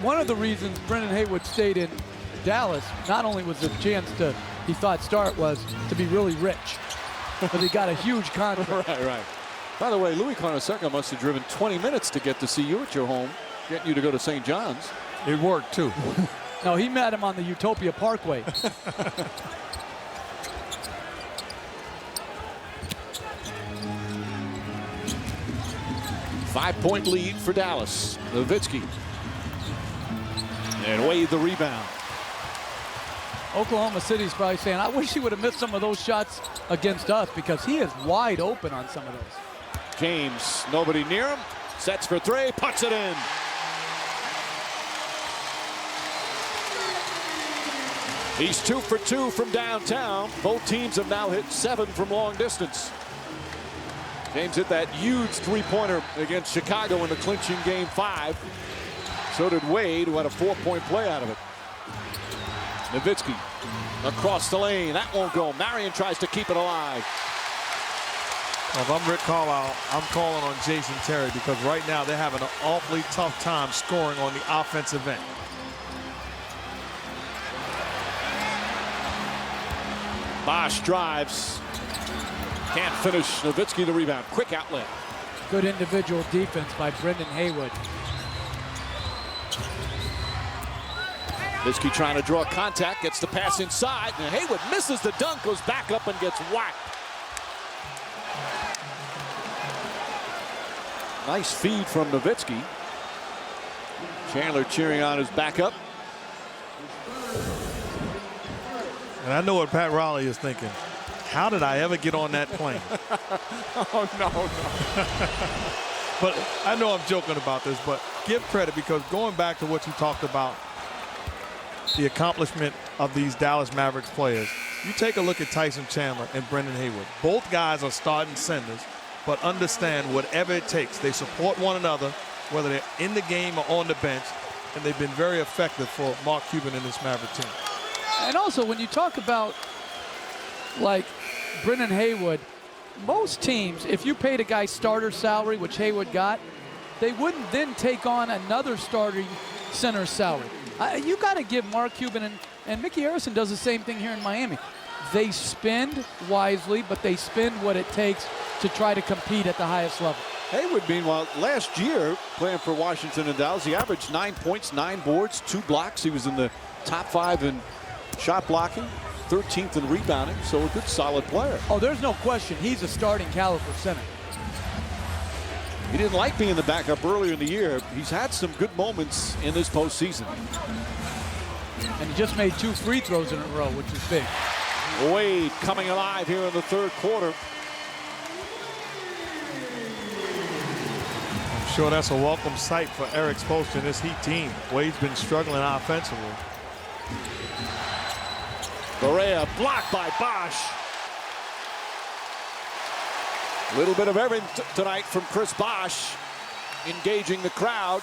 one of the reasons Brendan Haywood stayed in Dallas, not only was the chance to, he thought, start, was to be really rich. But he got a huge contract. Right. By the way, Louis Carnesecca must have driven 20 minutes to get to see you at your home, getting you to go to St. John's. It worked, too. No, he met him on the Utopia Parkway. 5-point lead for Dallas. Nowitzki. And Wade the rebound. Oklahoma City's probably saying, I wish he would have missed some of those shots against us because he is wide open on some of those. James, nobody near him. Sets for 3, puts it in. He's 2 for 2 from downtown. Both teams have now hit 7 from long distance. James hit that huge 3-pointer against Chicago in the clinching game 5. So did Wade, who had a 4-point play out of it. Nowitzki across the lane. That won't go. Marion tries to keep it alive. Well, if I'm Rick Carlisle, I'm calling on Jason Terry because right now they're having an awfully tough time scoring on the offensive end. Bosch drives. Can't finish. Nowitzki the rebound. Quick outlet. Good individual defense by Brendan Haywood. Nowitzki trying to draw contact. Gets the pass inside. And Haywood misses the dunk. Goes back up and gets whacked. Nice feed from Nowitzki. Chandler cheering on his backup. And I know what Pat Riley is thinking. How did I ever get on that plane? Oh, no. But I know I'm joking about this, but give credit because going back to what you talked about, the accomplishment of these Dallas Mavericks players, you take a look at Tyson Chandler and Brendan Haywood. Both guys are starting centers, but understand whatever it takes. They support one another, whether they're in the game or on the bench, and they've been very effective for Mark Cuban and this Maverick team. And also, when you talk about, like, Brendan Haywood, most teams, if you paid a guy starter salary, which Haywood got, they wouldn't then take on another starting center salary. You got to give Mark Cuban, and Mickey Harrison does the same thing here in Miami. They spend wisely, but they spend what it takes to try to compete at the highest level. Haywood, meanwhile, last year, playing for Washington and Dallas, he averaged 9 points, 9 boards, 2 blocks. He was in the top 5 in shot blocking, 13th in rebounding, so a good solid player. Oh, there's no question. He's a starting caliber center. He didn't like being the backup earlier in the year. He's had some good moments in this postseason. And he just made 2 free throws in a row, which is big. Wade coming alive here in the third quarter. I'm sure that's a welcome sight for Eric Spoelstra and this Heat team. Wade's been struggling offensively. Barea blocked by Bosch. A little bit of everything tonight from Chris Bosch. engaging the crowd.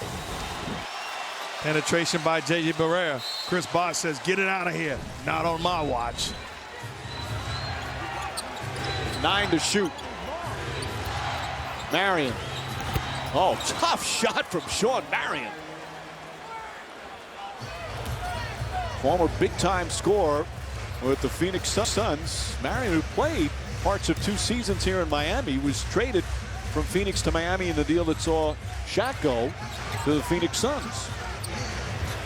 Penetration by J.J. Barrera. Chris Bosh says, get it out of here. Not on my watch. 9 to shoot. Marion. Oh, tough shot from Sean Marion. Former big-time scorer with the Phoenix Suns. Marion, who played parts of 2 seasons here in Miami, was traded from Phoenix to Miami in the deal that saw Shaq go to the Phoenix Suns.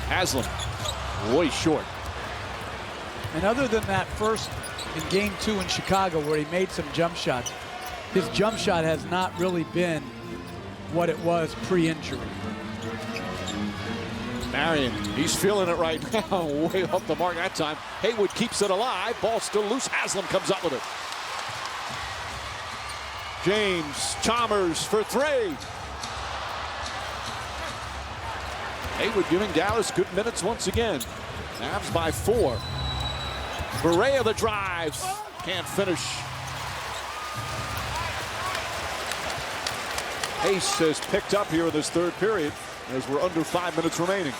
Haslam, way short. And other than that first in game 2 in Chicago where he made some jump shots, his jump shot has not really been what it was pre-injury. Marion, he's feeling it right now. Way off the mark that time. Haywood keeps it alive. Ball still loose. Haslam comes up with it. James Chalmers for 3. Haywood giving Dallas good minutes once again. Mavs by 4. Barea the drives. Can't finish. Pace has picked up here in this third period as we're under 5 minutes remaining.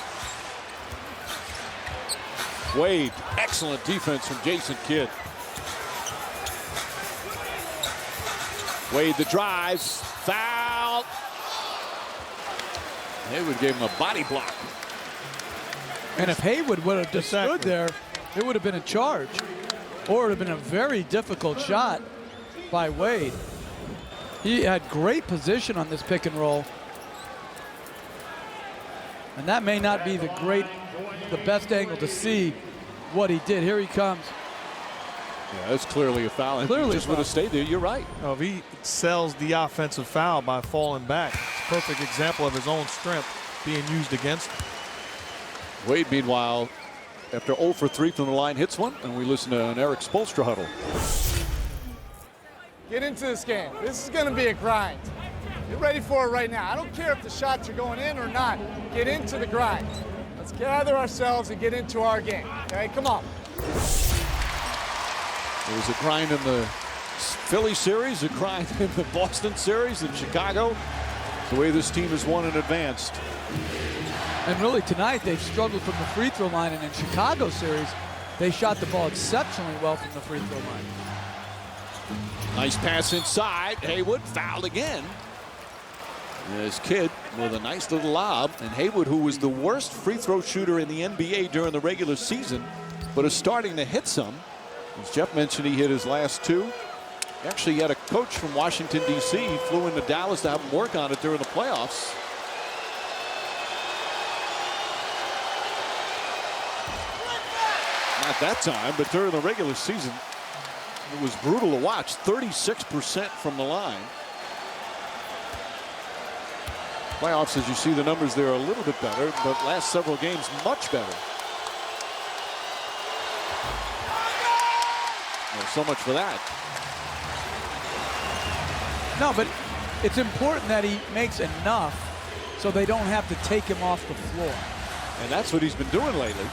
Wade, excellent defense from Jason Kidd. Wade the drives, foul. Haywood gave him a body block. And if Haywood would have just stood there, it would have been a charge. Or it would have been a very difficult shot by Wade. He had great position on this pick and roll. And that may not be the best angle to see what he did. Here he comes. Yeah, that's clearly a foul. If he just would have stayed there, you're right. Oh, if he sells the offensive foul by falling back, it's a perfect example of his own strength being used against him. Wade, meanwhile, after 0 for 3 from the line, hits one, and we listen to an Eric Spoelstra huddle. Get into this game. This is going to be a grind. Get ready for it right now. I don't care if the shots are going in or not. Get into the grind. Let's gather ourselves and get into our game. Okay, come on. There was a grind in the Philly series, a grind in the Boston series, in Chicago. The way this team has won and advanced. And really tonight they've struggled from the free throw line, and in Chicago series they shot the ball exceptionally well from the free throw line. Nice pass inside. Haywood fouled again. There's Kidd with a nice little lob, and Haywood, who was the worst free throw shooter in the NBA during the regular season, but is starting to hit some. As Jeff mentioned, he hit his last 2. Actually, he had a coach from Washington, D.C. He flew into Dallas to have him work on it during the playoffs. Not that time, but during the regular season, it was brutal to watch. 36% from the line. Playoffs, as you see the numbers there, are a little bit better, but last several games much better. Well, so much for that. No, but it's important that he makes enough so they don't have to take him off the floor. And that's what he's been doing lately.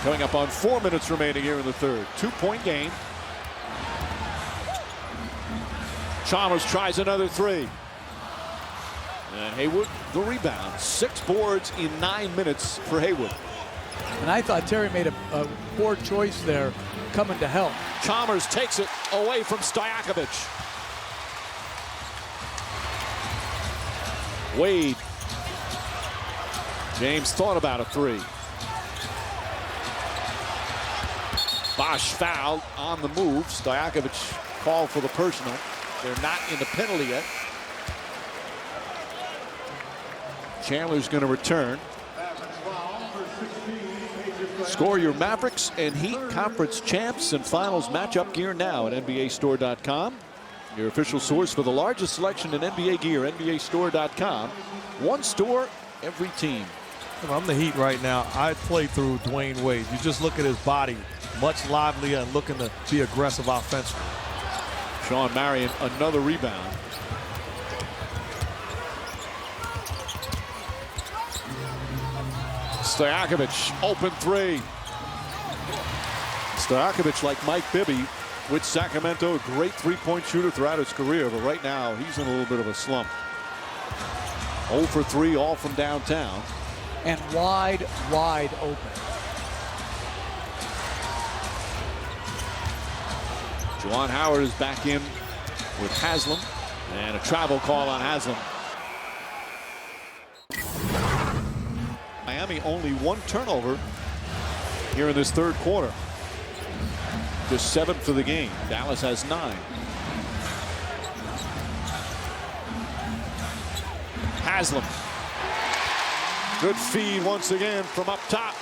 Coming up on 4 minutes remaining here in the third. 2-point game. Chalmers tries another 3. And Haywood the rebound. 6 boards in 9 minutes for Haywood. And I thought Terry made a poor choice there coming to help. Chalmers takes it away from Stojakovic. Wade. James thought about a 3. Bosh fouled on the move. Stojakovic called for the personal. They're not in the penalty yet. Chandler's going to return. Score your Mavericks and Heat Conference champs and finals matchup gear now at NBAstore.com. Your official source for the largest selection in NBA gear, NBAstore.com. One store, every team. If I'm the Heat right now, I'd play through Dwayne Wade. You just look at his body, much livelier and looking to be aggressive offensively. Sean Marion, another rebound. Stojakovic, open 3. Stojakovic, like Mike Bibby, with Sacramento. A great three-point shooter throughout his career, but right now he's in a little bit of a slump. 0 for 3, all from downtown. And wide, wide open. Juwan Howard is back in with Haslam, and a travel call on Haslam. Miami only 1 turnover here in this third quarter. Just 7 for the game. Dallas has 9. Haslam. Good feed once again from up top.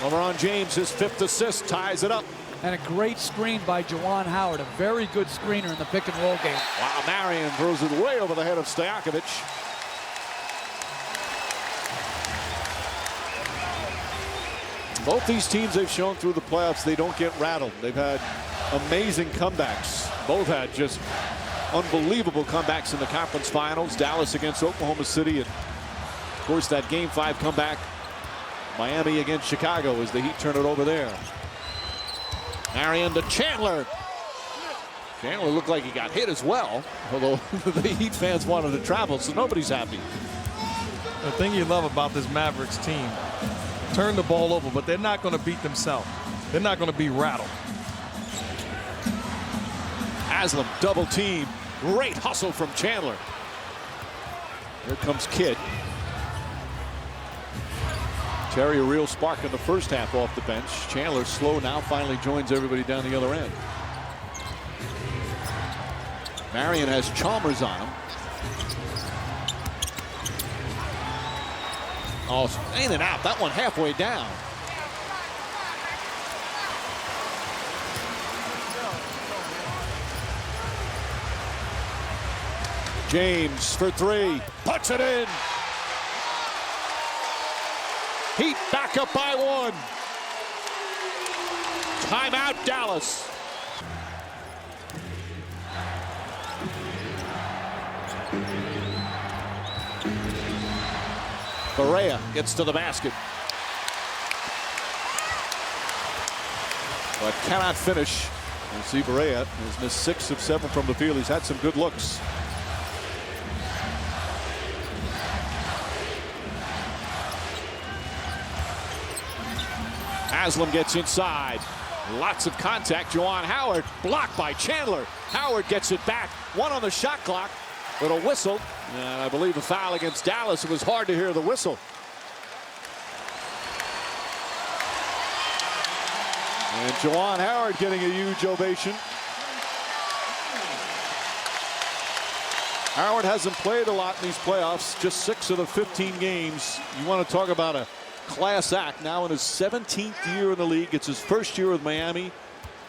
LeBron James, his 5th assist, ties it up. And a great screen by Juwan Howard, a very good screener in the pick and roll game. Wow, Marion throws it way over the head of Stojakovic. Both these teams they've shown through the playoffs, they don't get rattled. They've had amazing comebacks. Both had just unbelievable comebacks in the conference finals. Dallas against Oklahoma City, and of course that Game 5 comeback. Miami against Chicago as the Heat turn it over there. Marion to Chandler. Chandler looked like he got hit as well, although the Heat fans wanted to travel, so nobody's happy. The thing you love about this Mavericks team, turn the ball over, but they're not going to beat themselves. They're not going to be rattled. Haslam double team. Great hustle from Chandler. Here comes Kidd. Terry, a real spark in the first half off the bench. Chandler slow now, finally joins everybody down the other end. Marion has Chalmers on him. Oh, in and out. That one halfway down. James for 3. Puts it in. Heat back up by 1. Timeout, Dallas. Barea gets to the basket, but cannot finish. You see Barea has missed 6 of 7 from the field. He's had some good looks. Haslam gets inside. Lots of contact. Juwan Howard blocked by Chandler. Howard gets it back. 1 on the shot clock. Little whistle. And I believe a foul against Dallas. It was hard to hear the whistle. And Juwan Howard getting a huge ovation. Howard hasn't played a lot in these playoffs. Just 6 of the 15 games. You want to talk about a class act. Now in his 17th year in the league. It's his first year with Miami.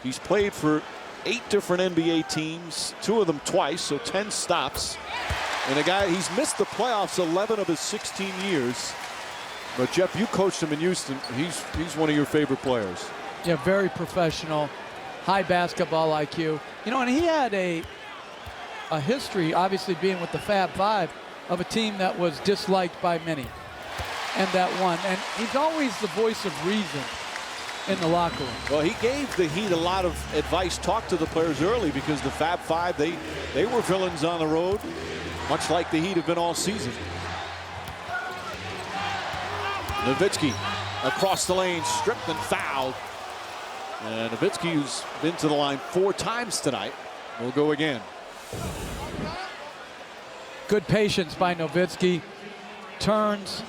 He's played for 8 different NBA teams, 2 of them twice, so 10 stops. And a guy, he's missed the playoffs 11 of his 16 years. But Jeff, you coached him in Houston. He's one of your favorite players. Yeah, very professional, high basketball IQ. You know, and he had a history, obviously being with the Fab Five, of a team that was disliked by many. And that won. And he's always the voice of reason in the locker room. Well, he gave the Heat a lot of advice, talked to the players early, because the Fab Five, they were villains on the road, much like the Heat have been all season. Nowitzki across the lane, stripped and fouled. And Nowitzki, who's been to the line 4 times tonight, will go again. Good patience by Nowitzki. Turns.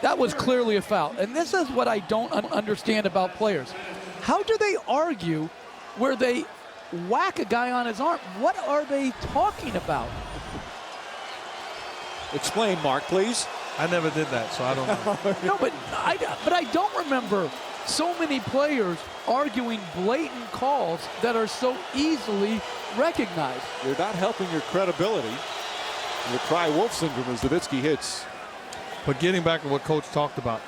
That was clearly a foul. And this is what I don't understand about players. How do they argue where they whack a guy on his arm? What are they talking about? Explain, Mark, please. I never did that, so I don't know. No, but I don't remember so many players arguing blatant calls that are so easily recognized. You're not helping your credibility. You cry wolf syndrome as Nowitzki hits. But getting back to what Coach talked about,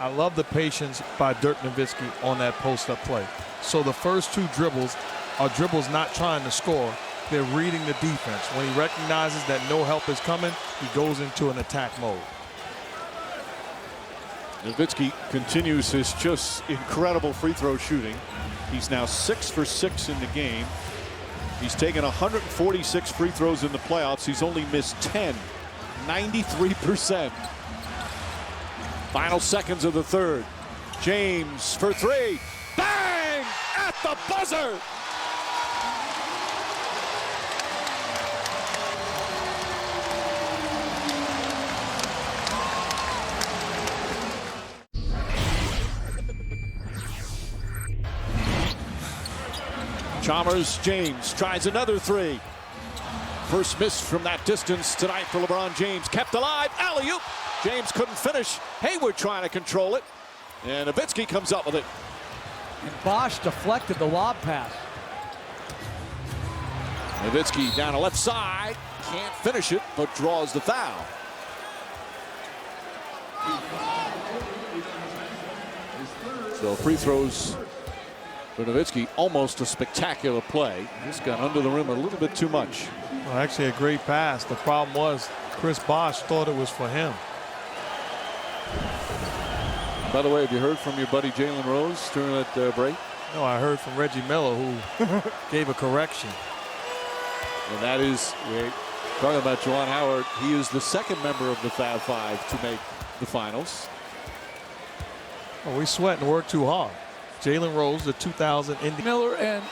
I love the patience by Dirk Nowitzki on that post-up play. So the first 2 dribbles are dribbles not trying to score. They're reading the defense. When he recognizes that no help is coming, he goes into an attack mode. Nowitzki continues his just incredible free throw shooting. He's now 6 for 6 in the game. He's taken 146 free throws in the playoffs. He's only missed 10, 93%. Final seconds of the third. James for three. Bang! At the buzzer! Chalmers, James tries another three. First miss from that distance tonight for LeBron James. Kept alive. Alley-oop. James couldn't finish. Hayward trying to control it. And Nowitzki comes up with it. And Bosch deflected the lob pass. Nowitzki down the left side. Can't finish it, but draws the foul. So free throws for Nowitzki, almost a spectacular play. Just got under the rim a little bit too much. Well, actually a great pass. The problem was Chris Bosh thought it was for him. By the way, have you heard from your buddy Jalen Rose during that break? No, I heard from Reggie Miller, who gave a correction. And that is, we're talking about Juwan Howard. He is the second member of the Fab Five to make the finals. Well, we sweat and work too hard. Jalen Rose, the 2000 Indy. Miller and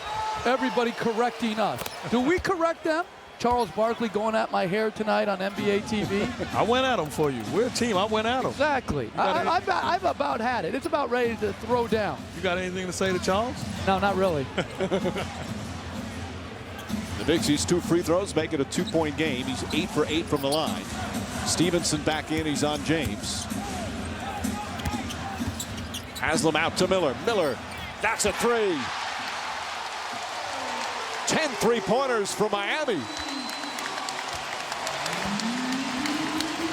everybody correcting us. Do we correct them? Charles Barkley going at my hair tonight on NBA TV. I went at him for you. We're a team. I went at him. Exactly. I've about had it. It's about ready to throw down. You got anything to say to Charles? No, not really. The Dixie's 2 free throws make it a 2-point game. He's 8 for 8 from the line. Stevenson back in. He's on James. Haslam out to Miller. Miller, that's a three. 10 3-pointers for Miami.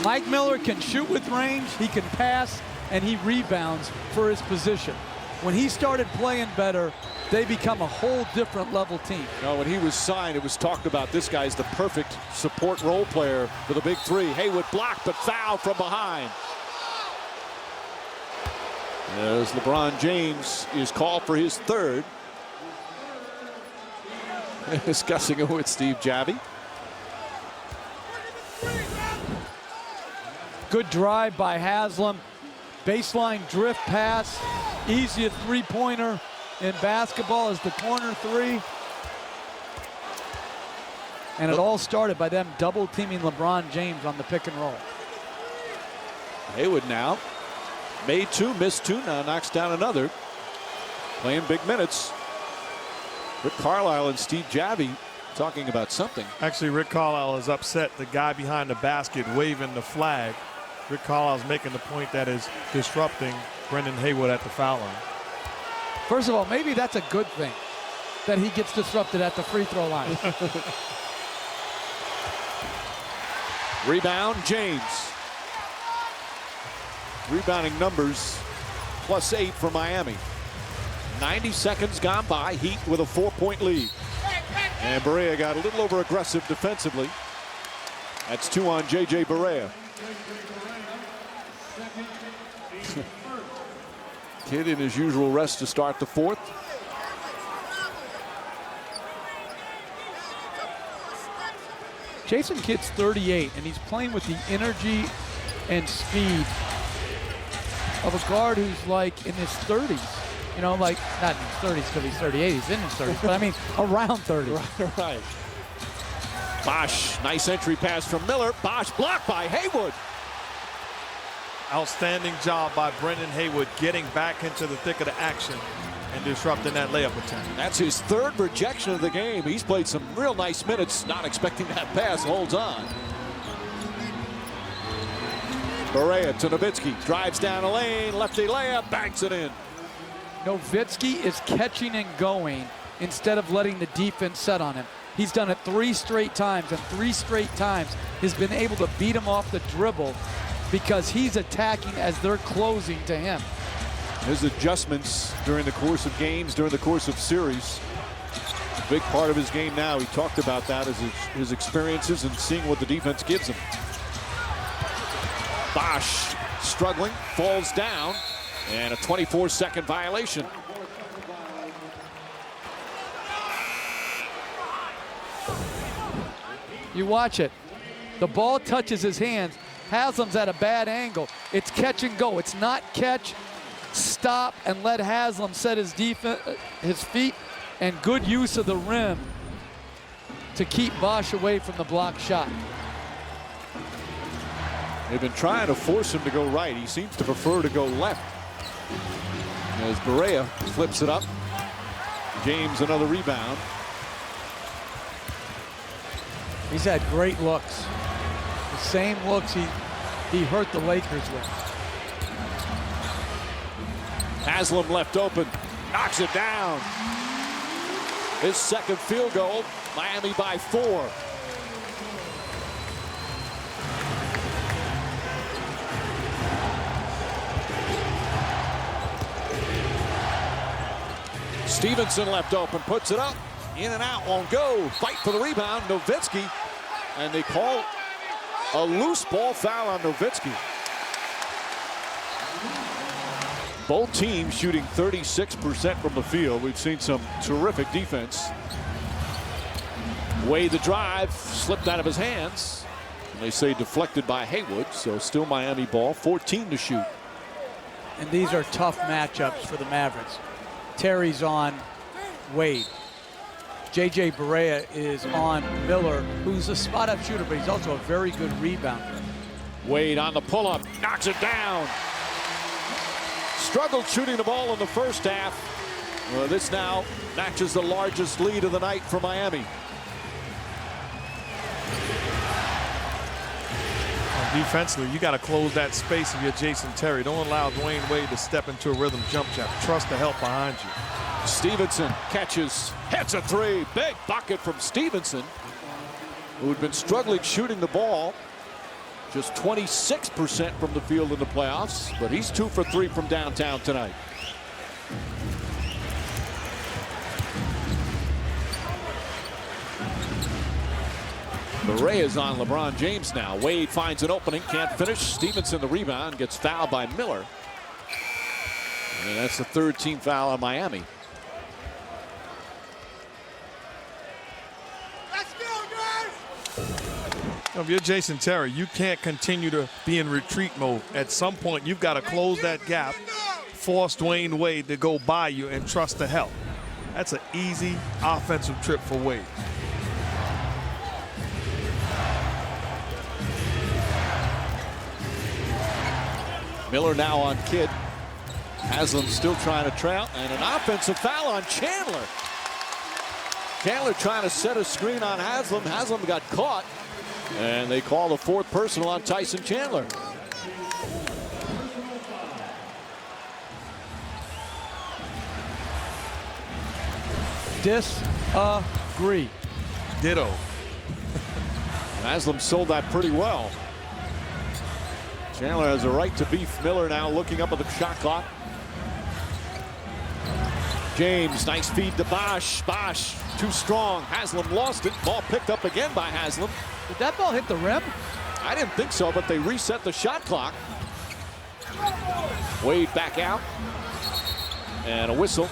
Mike Miller can shoot with range, he can pass, and he rebounds for his position. When he started playing better, they become a whole different level team. No, when he was signed, it was talked about this guy's the perfect support role player for the big three. Hayward blocked, but fouled from behind. As LeBron James is called for his third. Discussing it with Steve Javie. Good drive by Haslam. Baseline drift pass. Easiest three-pointer in basketball is the corner three. And it all started by them double-teaming LeBron James on the pick and roll. Hayward now. Made 2, missed 2, now knocks down another. Playing big minutes. Rick Carlisle and Steve Javie talking about something. Actually, Rick Carlisle is upset. The guy behind the basket waving the flag. Rick Carlisle's making the point that is disrupting Brendan Hayward at the foul line. First of all, maybe that's a good thing that he gets disrupted at the free throw line. Rebound, James. Rebounding numbers +8 for Miami. 90 seconds gone by. Heat with a 4-point lead. And Barea got a little over aggressive defensively. That's 2 on J.J. Barea. Kidd in his usual rest to start the fourth. Jason Kidd's 38, and he's playing with the energy and speed of a guard who's like in his 30s. You know, like not in his 30s because he's 38, he's in his 30s, but I mean around 30. Right. Bosch, nice entry pass from Miller. Bosch blocked by Hayward. Outstanding job by Brendan Hayward getting back into the thick of the action and disrupting that layup attempt. That's his 3rd rejection of the game. He's played some real nice minutes, not expecting that pass, holds on. Barea to Nowitzki, drives down a lane, lefty layup, banks it in. Nowitzki is catching and going instead of letting the defense set on him. He's done it 3 straight times, and 3 straight times has been able to beat him off the dribble because he's attacking as they're closing to him. His adjustments during the course of games, during the course of series, a big part of his game now. He talked about that as his experiences and seeing what the defense gives him. Bosch struggling, falls down, and a 24-second violation. You watch it. The ball touches his hands. Haslam's at a bad angle. It's catch and go. It's not catch, stop, and let Haslam set his feet, and good use of the rim to keep Bosch away from the block shot. They've been trying to force him to go right. He seems to prefer to go left. As Barea flips it up. James another rebound. He's had great looks. The same looks he hurt the Lakers with. Haslam left open, knocks it down. His second field goal, Miami by 4. Stevenson left open, puts it up, in and out, won't go. Fight for the rebound, Nowitzki, and they call a loose ball foul on Nowitzki. Both teams shooting 36% from the field. We've seen some terrific defense. Wade the drive, slipped out of his hands. And they say deflected by Haywood, so still Miami ball, 14 to shoot. And these are tough matchups for the Mavericks. Terry's on Wade. J.J. Barea is on Miller, who's a spot-up shooter, but he's also a very good rebounder. Wade on the pull-up, knocks it down. Struggled shooting the ball in the first half. Well, this now matches the largest lead of the night for Miami. Defensively, you got to close that space if you're Jason Terry. Don't allow Dwayne Wade to step into a rhythm jump shot. Trust the help behind you. Stevenson catches, hits a three. Big bucket from Stevenson, who had been struggling shooting the ball. Just 26% from the field in the playoffs, but he's 2 for 3 from downtown tonight. Barea is on LeBron James now. Wade finds an opening, can't finish. Stevenson the rebound, gets fouled by Miller. And that's the third team foul on Miami. If you're Jason Terry, you can't continue to be in retreat mode. At some point, you've got to close that gap, force Dwayne Wade to go by you, and trust the help. That's an easy offensive trip for Wade. Miller now on Kidd. Haslam still trying to trail, and an offensive foul on Chandler. Chandler trying to set a screen on Haslam. Haslam got caught, and they call the fourth personal on Tyson Chandler. Disagree. Ditto. Haslam sold that pretty well. Chandler has a right to beef Miller now, looking up at the shot clock. James, nice feed to Bosch. Bosch, too strong. Haslam lost it. Ball picked up again by Haslam. Did that ball hit the rim? I didn't think so, but they reset the shot clock. Wade back out. And a whistle.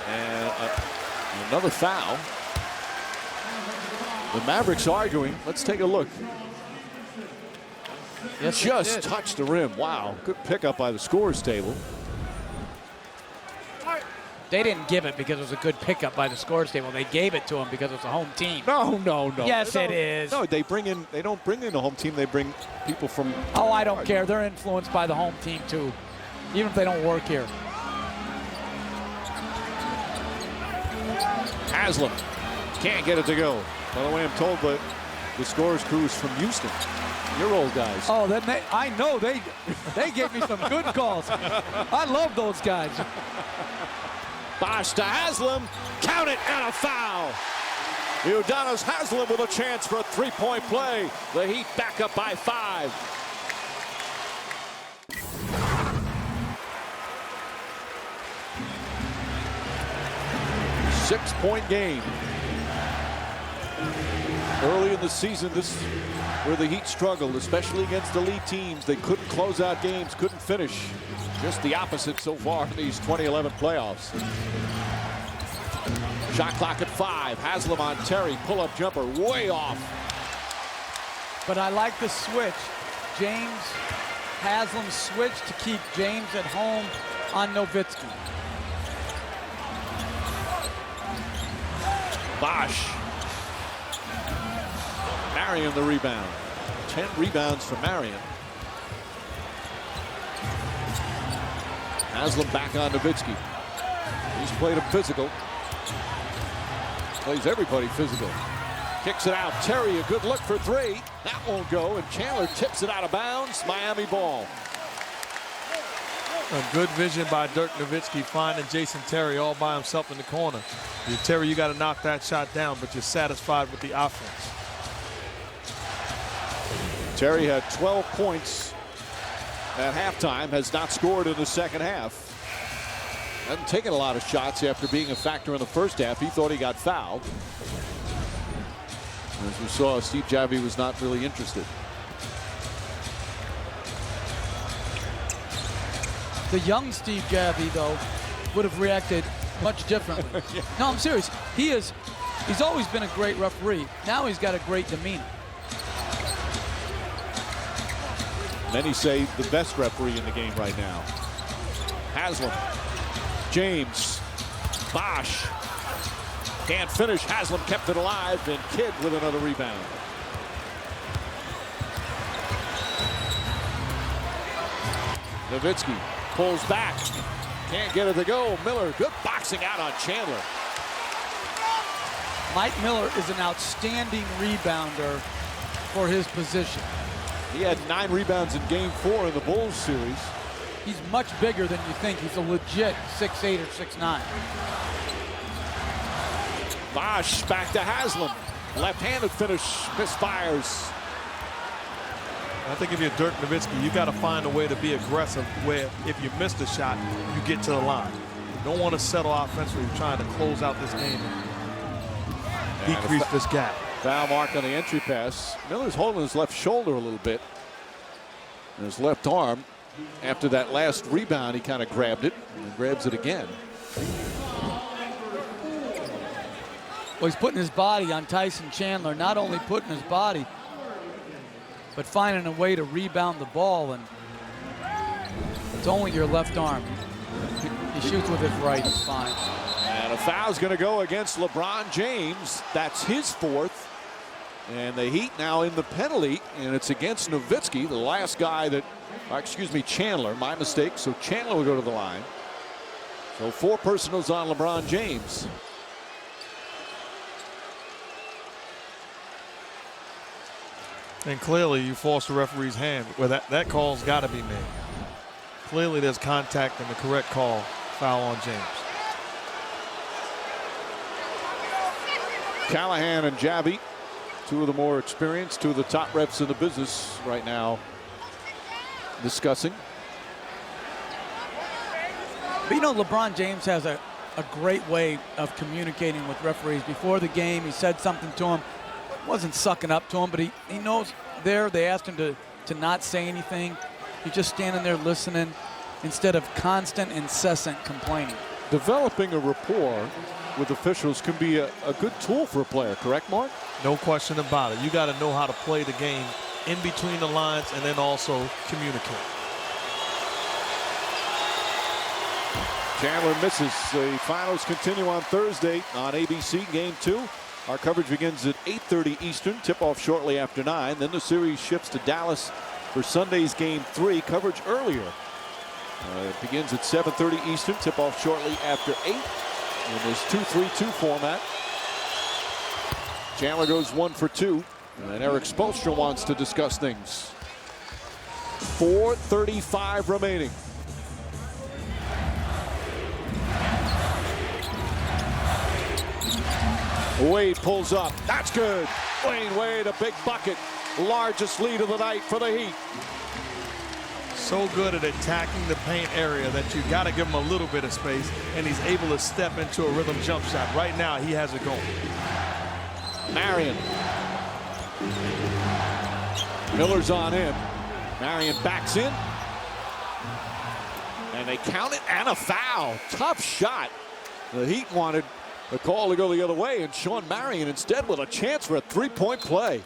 And another foul. The Mavericks arguing. Let's take a look. Yes, Just touched the rim. Wow, good pickup by the scores table. They didn't give it because it was a good pickup by the scores table. They gave it to him because it was a home team. No. Yes, it is. No, they don't bring in the home team. They bring people from. Oh, I don't care. They're influenced by the home team too, even if they don't work here. Haslam can't get it to go. By the way, I'm told that the scores crew is from Houston. Your old guys. Oh, then I know they gave me some good calls. I love those guys. Bosch to Haslam. Count it, and a foul. Udonis Haslam with a chance for a three-point play. The Heat back up by 5. Six-point game. Early in the season, this where the Heat struggled, especially against elite teams. They couldn't close out games, couldn't finish. Just the opposite so far in these 2011 playoffs. Shot clock at 5. Haslam on Terry. Pull-up jumper way off. But I like the switch. James Haslam switch to keep James at home on Nowitzki. Bosch. Marion the rebound. 10 rebounds for Marion. Haslam back on Nowitzki. He's played him physical. Plays everybody physical. Kicks it out. Terry, a good look for 3. That won't go, and Chandler tips it out of bounds. Miami ball. A good vision by Dirk Nowitzki finding Jason Terry all by himself in the corner. Terry, you got to knock that shot down, but you're satisfied with the offense. Terry had 12 points at halftime, has not scored in the second half. Hasn't taken a lot of shots after being a factor in the first half. He thought he got fouled. As we saw, Steve Javie was not really interested. The young Steve Javie, though, would have reacted much differently. Yeah. No, I'm serious. He's always been a great referee. Now he's got a great demeanor. Many say the best referee in the game right now. Haslam. James. Bosch. Can't finish. Haslam kept it alive, and Kidd with another rebound. Nowitzki pulls back. Can't get it to go. Miller, good boxing out on Chandler. Mike Miller is an outstanding rebounder for his position. He had 9 rebounds in Game 4 in the Bulls series. He's much bigger than you think. He's a legit 6'8" or 6'9". Bosch back to Haslam. Left-handed finish, misfires. I think if you're Dirk Nowitzki, you got to find a way to be aggressive where if you miss the shot, you get to the line. You don't want to settle offensively trying to close out this game and decrease this gap. Foul mark on the entry pass. Miller's holding his left shoulder a little bit. And his left arm, after that last rebound, he kind of grabbed it and grabs it again. Well, he's putting his body on Tyson Chandler, not only putting his body, but finding a way to rebound the ball, and it's only your left arm. He shoots with his right, it's fine. And a foul's going to go against LeBron James. That's his 4th. And the Heat now in the penalty, and it's against Nowitzki, the last guy that, Chandler, my mistake. So Chandler will go to the line. So 4 personals on LeBron James. And clearly you force the referee's hand. Well, that call's got to be made. Clearly there's contact and the correct call. Foul on James. Callahan and Javie, 2 of the more experienced, 2 of the top refs in the business right now, discussing. But you know, LeBron James has a great way of communicating with referees. Before the game, he said something to him. Wasn't sucking up to him, but he knows they asked him to not say anything. He's just standing there listening instead of constant, incessant complaining. Developing a rapport with officials can be a good tool for a player, correct, Mark? No question about it. You got to know how to play the game in between the lines and then also communicate. Chandler misses. The finals continue on Thursday on ABC, Game 2. Our coverage begins at 8:30 Eastern. Tip-off shortly after 9. Then the series shifts to Dallas for Sunday's Game 3. Coverage earlier. It begins at 7:30 Eastern. Tip-off shortly after 8. In this 2-3-2 format. Chandler goes 1 for 2. And Eric Spoelstra wants to discuss things. 4:35 remaining. Wade pulls up. That's good. Dwayne Wade, a big bucket. Largest lead of the night for the Heat. So good at attacking the paint area that you got to give him a little bit of space, and he's able to step into a rhythm jump shot. Right now, he has it going. Marion. Miller's on him. Marion backs in. And they count it and a foul. Tough shot. The Heat wanted the call to go the other way, and Sean Marion instead with a chance for a three-point play.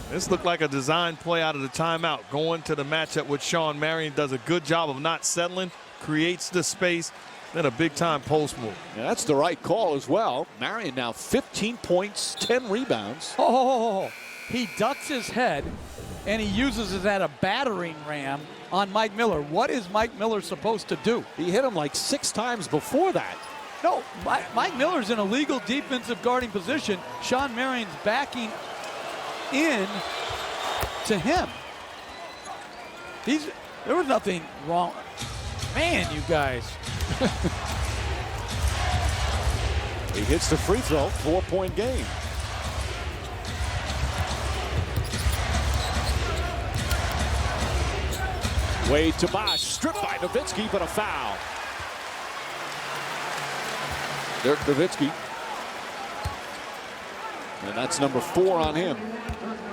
This looked like a design play out of the timeout. Going to the matchup with Sean Marion, does a good job of not settling, creates the space, then a big-time post move. Yeah, that's the right call as well. Marion now 15 points, 10 rebounds. Oh, he ducks his head, and he uses it at a battering ram on Mike Miller. What is Mike Miller supposed to do? He hit him like 6 times before that. No, Mike Miller's in a legal defensive guarding position. Sean Marion's backing in to him. There was nothing wrong. Man, you guys. He hits the free throw, 4-point game. Wade to Bosch, stripped by Nowitzki, but a foul. Dirk Nowitzki. And that's number 4 on him.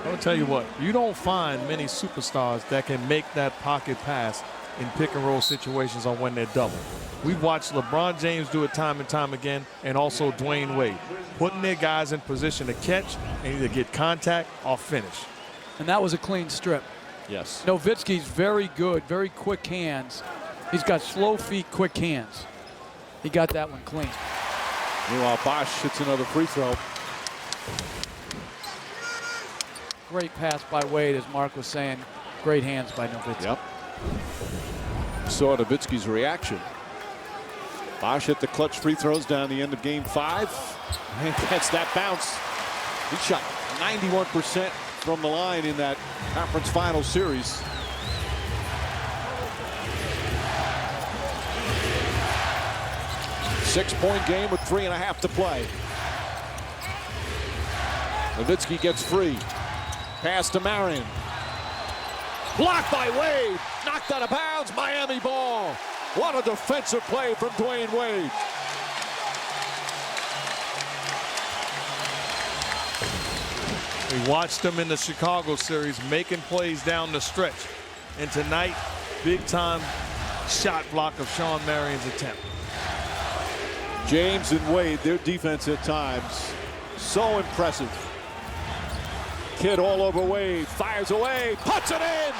I'll tell you what, you don't find many superstars that can make that pocket pass in pick and roll situations on when they're double. We've watched LeBron James do it time and time again, and also Dwayne Wade, putting their guys in position to catch and either get contact or finish. And that was a clean strip. Yes. Nowitzki's very good, very quick hands. He's got slow feet, quick hands. He got that one clean. Meanwhile, Bosch hits another free throw. Great pass by Wade, as Mark was saying. Great hands by Nowitzki. Yep. Saw Nowitzki's reaction. Bosch hit the clutch free throws down the end of game 5. And gets that bounce. He shot 91% from the line in that conference final series. Six-point game with 3.5 to play. Nowitzki gets free. Pass to Marion. Blocked by Wade. Knocked out of bounds. Miami ball. What a defensive play from Dwayne Wade. We watched him in the Chicago series making plays down the stretch. And tonight, big-time shot block of Sean Marion's attempt. James and Wade, their defense at times, so impressive. Kid all over Wade, fires away, puts it in.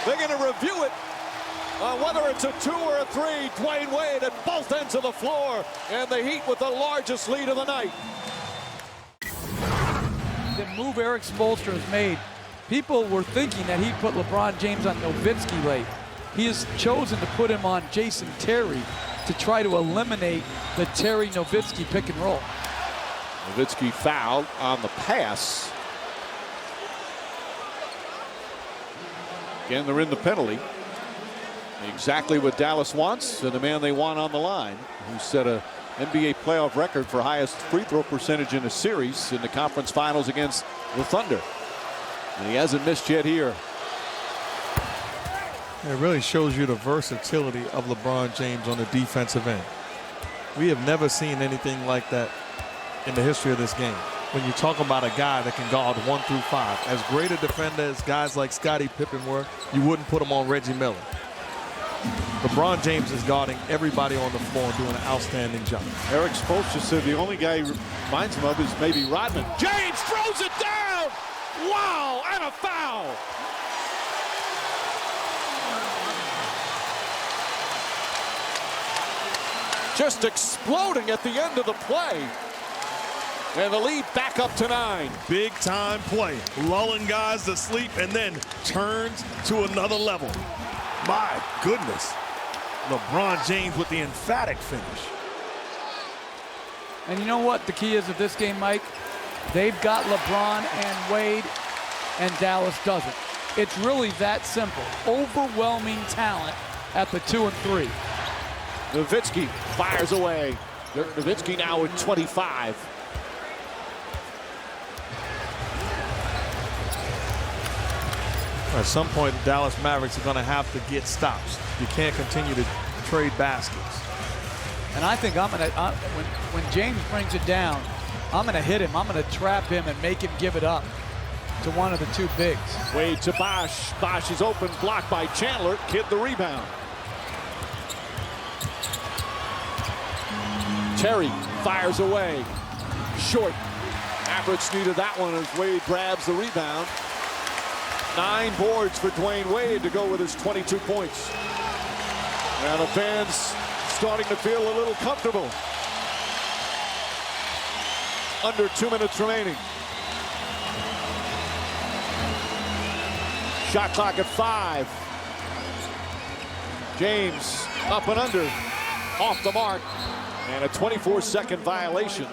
They're going to review it. Whether it's a 2 or a 3, Dwayne Wade at both ends of the floor, and the Heat with the largest lead of the night. The move Eric Spoelstra has made, people were thinking that he'd put LeBron James on Nowitzki late. He has chosen to put him on Jason Terry to try to eliminate the Terry-Nowitzki pick and roll. Nowitzki fouled on the pass. Again, they're in the penalty. Exactly what Dallas wants, and the man they want on the line, who set a NBA playoff record for highest free throw percentage in a series in the conference finals against the Thunder. And he hasn't missed yet here. It really shows you the versatility of LeBron James on the defensive end. We have never seen anything like that in the history of this game. When you talk about a guy that can guard 1 through 5, as great a defender as guys like Scottie Pippen were, you wouldn't put him on Reggie Miller. LeBron James is guarding everybody on the floor and doing an outstanding job. Eric Spoelstra said the only guy he reminds him of is maybe Rodman. James throws it down! Wow, and a foul! Just exploding at the end of the play. And the lead back up to 9. Big time play, lulling guys to sleep and then turns to another level. My goodness. LeBron James with the emphatic finish. And you know what the key is of this game, Mike? They've got LeBron and Wade, and Dallas doesn't. It's really that simple. Overwhelming talent at the 2 and 3. Nowitzki fires away. Nowitzki now with 25. At some point, the Dallas Mavericks are going to have to get stops. You can't continue to trade baskets. And I think I'm going to, when James brings it down, I'm going to hit him. I'm going to trap him and make him give it up. to one of the two bigs. Wade to Bosch. Bosch is open, blocked by Chandler. Kidd the rebound. Terry fires away. Short. Mavericks needed that one as Wade grabs the rebound. 9 boards for Dwayne Wade to go with his 22 points. And the fans starting to feel a little comfortable. Under 2 minutes remaining. Shot clock at 5. James up and under. Off the mark. And a 24-second violation.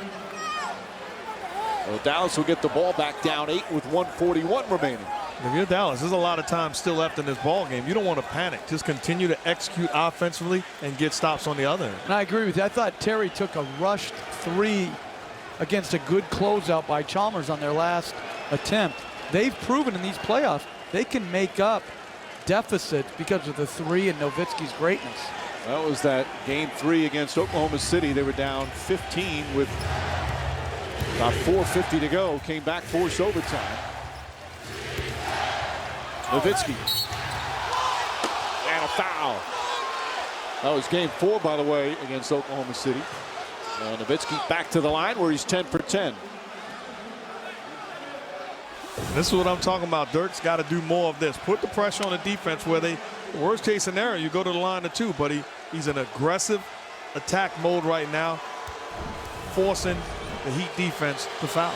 Well, Dallas will get the ball back down 8 with 1:41 remaining. If you're Dallas, there's a lot of time still left in this ball game. You don't want to panic. Just continue to execute offensively and get stops on the other end. And I agree with you. I thought Terry took a rushed 3 against a good closeout by Chalmers on their last attempt. They've proven in these playoffs they can make up deficits because of the 3 and Nowitzki's greatness. That was that game 3 against Oklahoma City. They were down 15 with about 4:50 to go. Came back, forced overtime. Nowitzki. And a foul. That was game 4, by the way, against Oklahoma City. Nowitzki back to the line where he's 10 for 10. This is what I'm talking about. Dirk's got to do more of this. Put the pressure on the defense where they, worst case scenario, you go to the line of 2, but he's in aggressive attack mode right now, forcing the Heat defense to foul.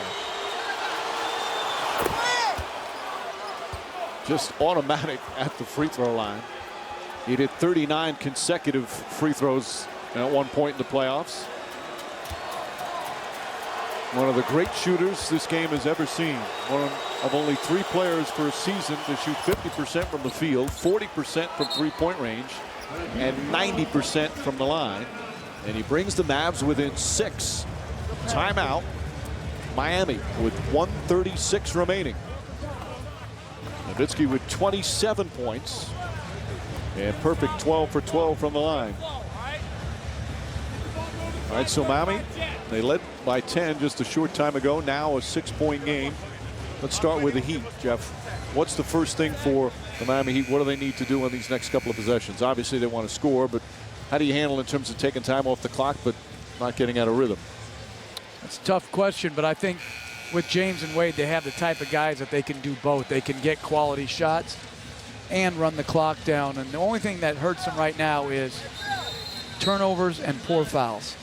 Just automatic at the free throw line. He did 39 consecutive free throws at one point in the playoffs. One of the great shooters this game has ever seen. One of only 3 players per season to shoot 50% from the field, 40% from three-point range, and 90% from the line. And he brings the Mavs within 6. Timeout. Miami with 1:36 remaining. Nowitzki with 27 points and perfect 12 for 12 from the line. All right, so Miami, they led by 10 just a short time ago. Now a 6-point game. Let's start with the Heat, Jeff. What's the first thing for the Miami Heat? What do they need to do on these next couple of possessions? Obviously, they want to score, but how do you handle in terms of taking time off the clock but not getting out of rhythm? That's a tough question, but I think with James and Wade, they have the type of guys that they can do both. They can get quality shots and run the clock down. And the only thing that hurts them right now is turnovers and poor fouls.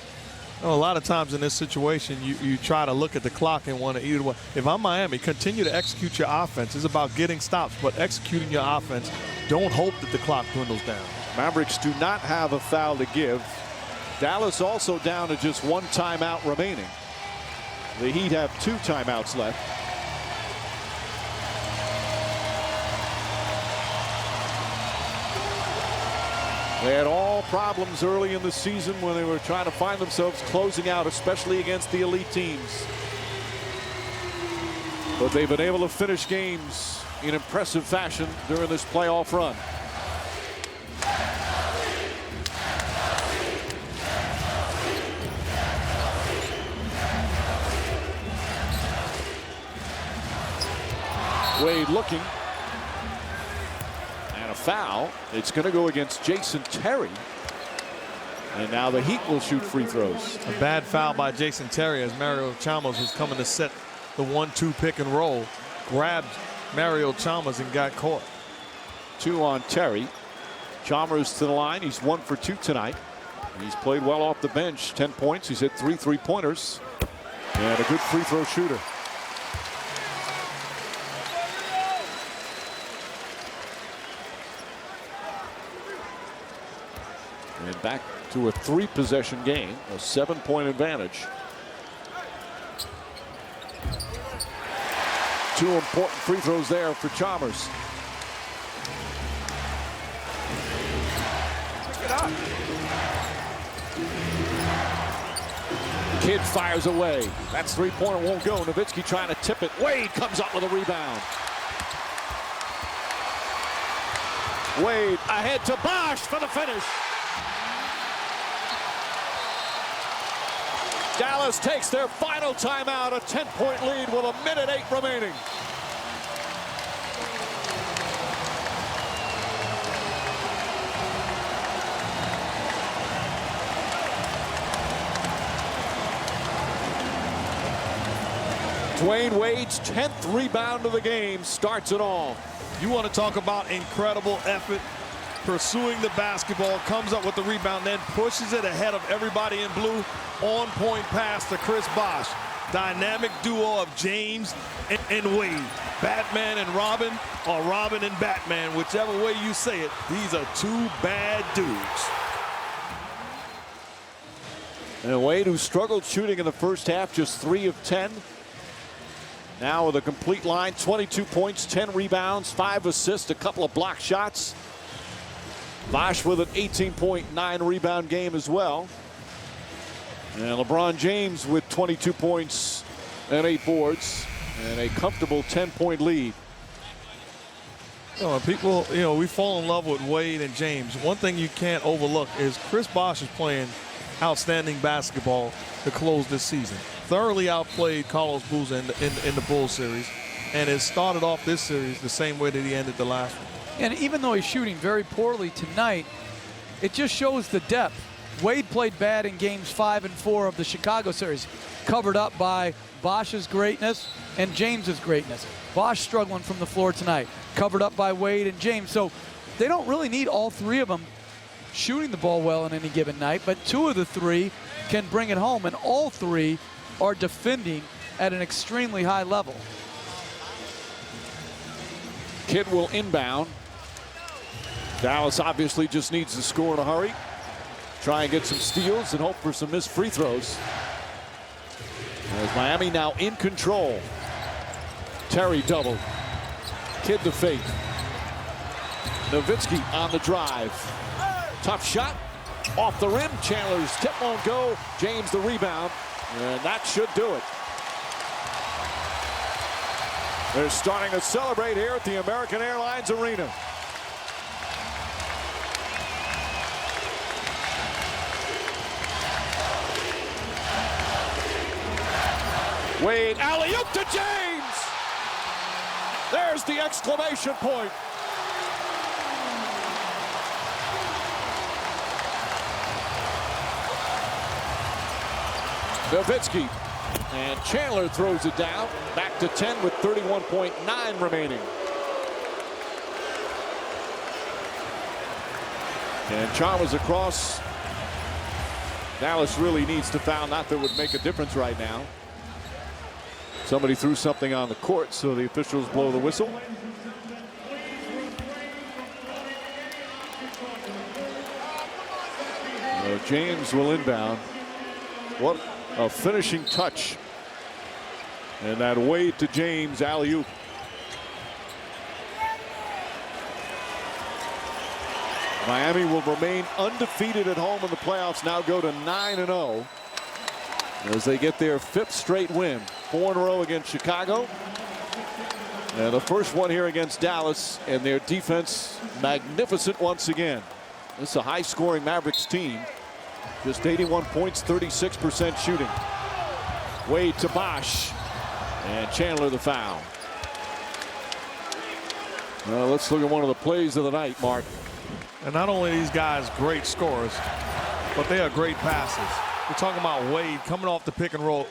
Well, a lot of times in this situation, you try to look at the clock and want to either way. If I'm Miami, continue to execute your offense. It's about getting stops, but executing your offense. Don't hope that the clock dwindles down. Mavericks do not have a foul to give. Dallas also down to just 1 timeout remaining. The Heat have 2 timeouts left. They had all problems early in the season when they were trying to find themselves closing out, especially against the elite teams. But they've been able to finish games in impressive fashion during this playoff run. Wade looking. And a foul. It's going to go against Jason Terry. And now the Heat will shoot free throws. A bad foul by Jason Terry as Mario Chalmers was coming to set the 1-2 pick and roll. Grabbed Mario Chalmers and got caught. 2 on Terry. Chalmers to the line. He's 1 for 2 tonight. He's played well off the bench. 10 points. He's hit 3 3-pointers. And a good free throw shooter. And back to a 3-possession game, a 7-point advantage. 2 important free throws there for Chalmers. Kidd fires away. That's 3-pointer won't go. Nowitzki trying to tip it. Wade comes up with a rebound. Wade ahead to Bosch for the finish. Dallas takes their final timeout, a 10-point lead with 1:08 remaining. Dwayne Wade's 10th rebound of the game starts it all. You want to talk about incredible effort, pursuing the basketball, comes up with the rebound, then pushes it ahead of everybody in blue. On-point pass to Chris Bosh. Dynamic duo of James and Wade. Batman and Robin, or Robin and Batman, whichever way you say it. These are two bad dudes. And Wade, who struggled shooting in the first half, just 3 of 10. Now with a complete line, 22 points, 10 rebounds, 5 assists, a couple of block shots. Bosh with an 18.9 rebound game as well. And LeBron James with 22 points and 8 boards and a comfortable 10-point lead. People, we fall in love with Wade and James. One thing you can't overlook is Chris Bosh is playing outstanding basketball to close this season. Thoroughly outplayed Carlos Boozer in the Bulls series, and has started off this series the same way that he ended the last one. And even though he's shooting very poorly tonight, it just shows the depth. Wade played bad in games 5 and 4 of the Chicago series, covered up by Bosh's greatness and James's greatness. Bosh struggling from the floor tonight, covered up by Wade and James. So they don't really need all 3 of them shooting the ball well on any given night, but 2 of the 3 can bring it home, and all 3 are defending at an extremely high level. Kidd will inbound. Dallas obviously just needs to score in a hurry. Try and get some steals and hope for some missed free throws. As Miami now in control. Terry double. Kidd to fake. Nowitzki on the drive. Tough shot. Off the rim. Chandler's tip won't go. James the rebound. And that should do it. They're starting to celebrate here at the American Airlines Arena. Wade, alley-oop to James! There's the exclamation point. Nowitzki, and Chandler throws it down. Back to 10 with 31.9 remaining. And Chalmers across. Dallas really needs to foul. Not that would make a difference right now. Somebody threw something on the court, so the officials blow the whistle. James will inbound. What a finishing touch. And that Wade to James alley-oop. Miami will remain undefeated at home in the playoffs, now go to 9-0 as they get their 5th straight win. 4 in a row against Chicago. And the first one here against Dallas, and their defense magnificent once again. This is a high-scoring Mavericks team. Just 81 points, 36% shooting. Wade to Bosh. And Chandler the foul. Well, let's look at one of the plays of the night, Mark. And not only are these guys great scorers, but they are great passes. We're talking about Wade coming off the pick and roll,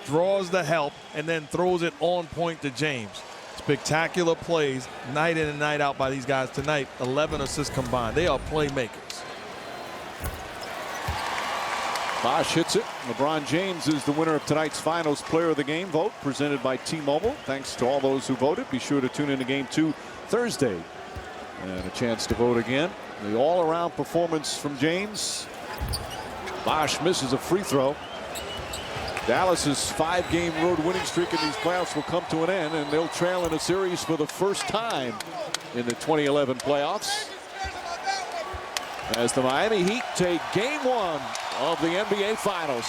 draws the help, and then throws it on point to James. Spectacular plays night in and night out by these guys tonight. 11 assists combined. They are playmakers. Bosh hits it. LeBron James is the winner of tonight's Finals Player of the Game vote, presented by T-Mobile. Thanks to all those who voted. Be sure to tune in to Game 2 Thursday. And a chance to vote again. The all-around performance from James. Bosh misses a free throw. Dallas's 5-game road winning streak in these playoffs will come to an end, and they'll trail in a series for the first time in the 2011 playoffs. As the Miami Heat take Game 1 of the NBA Finals.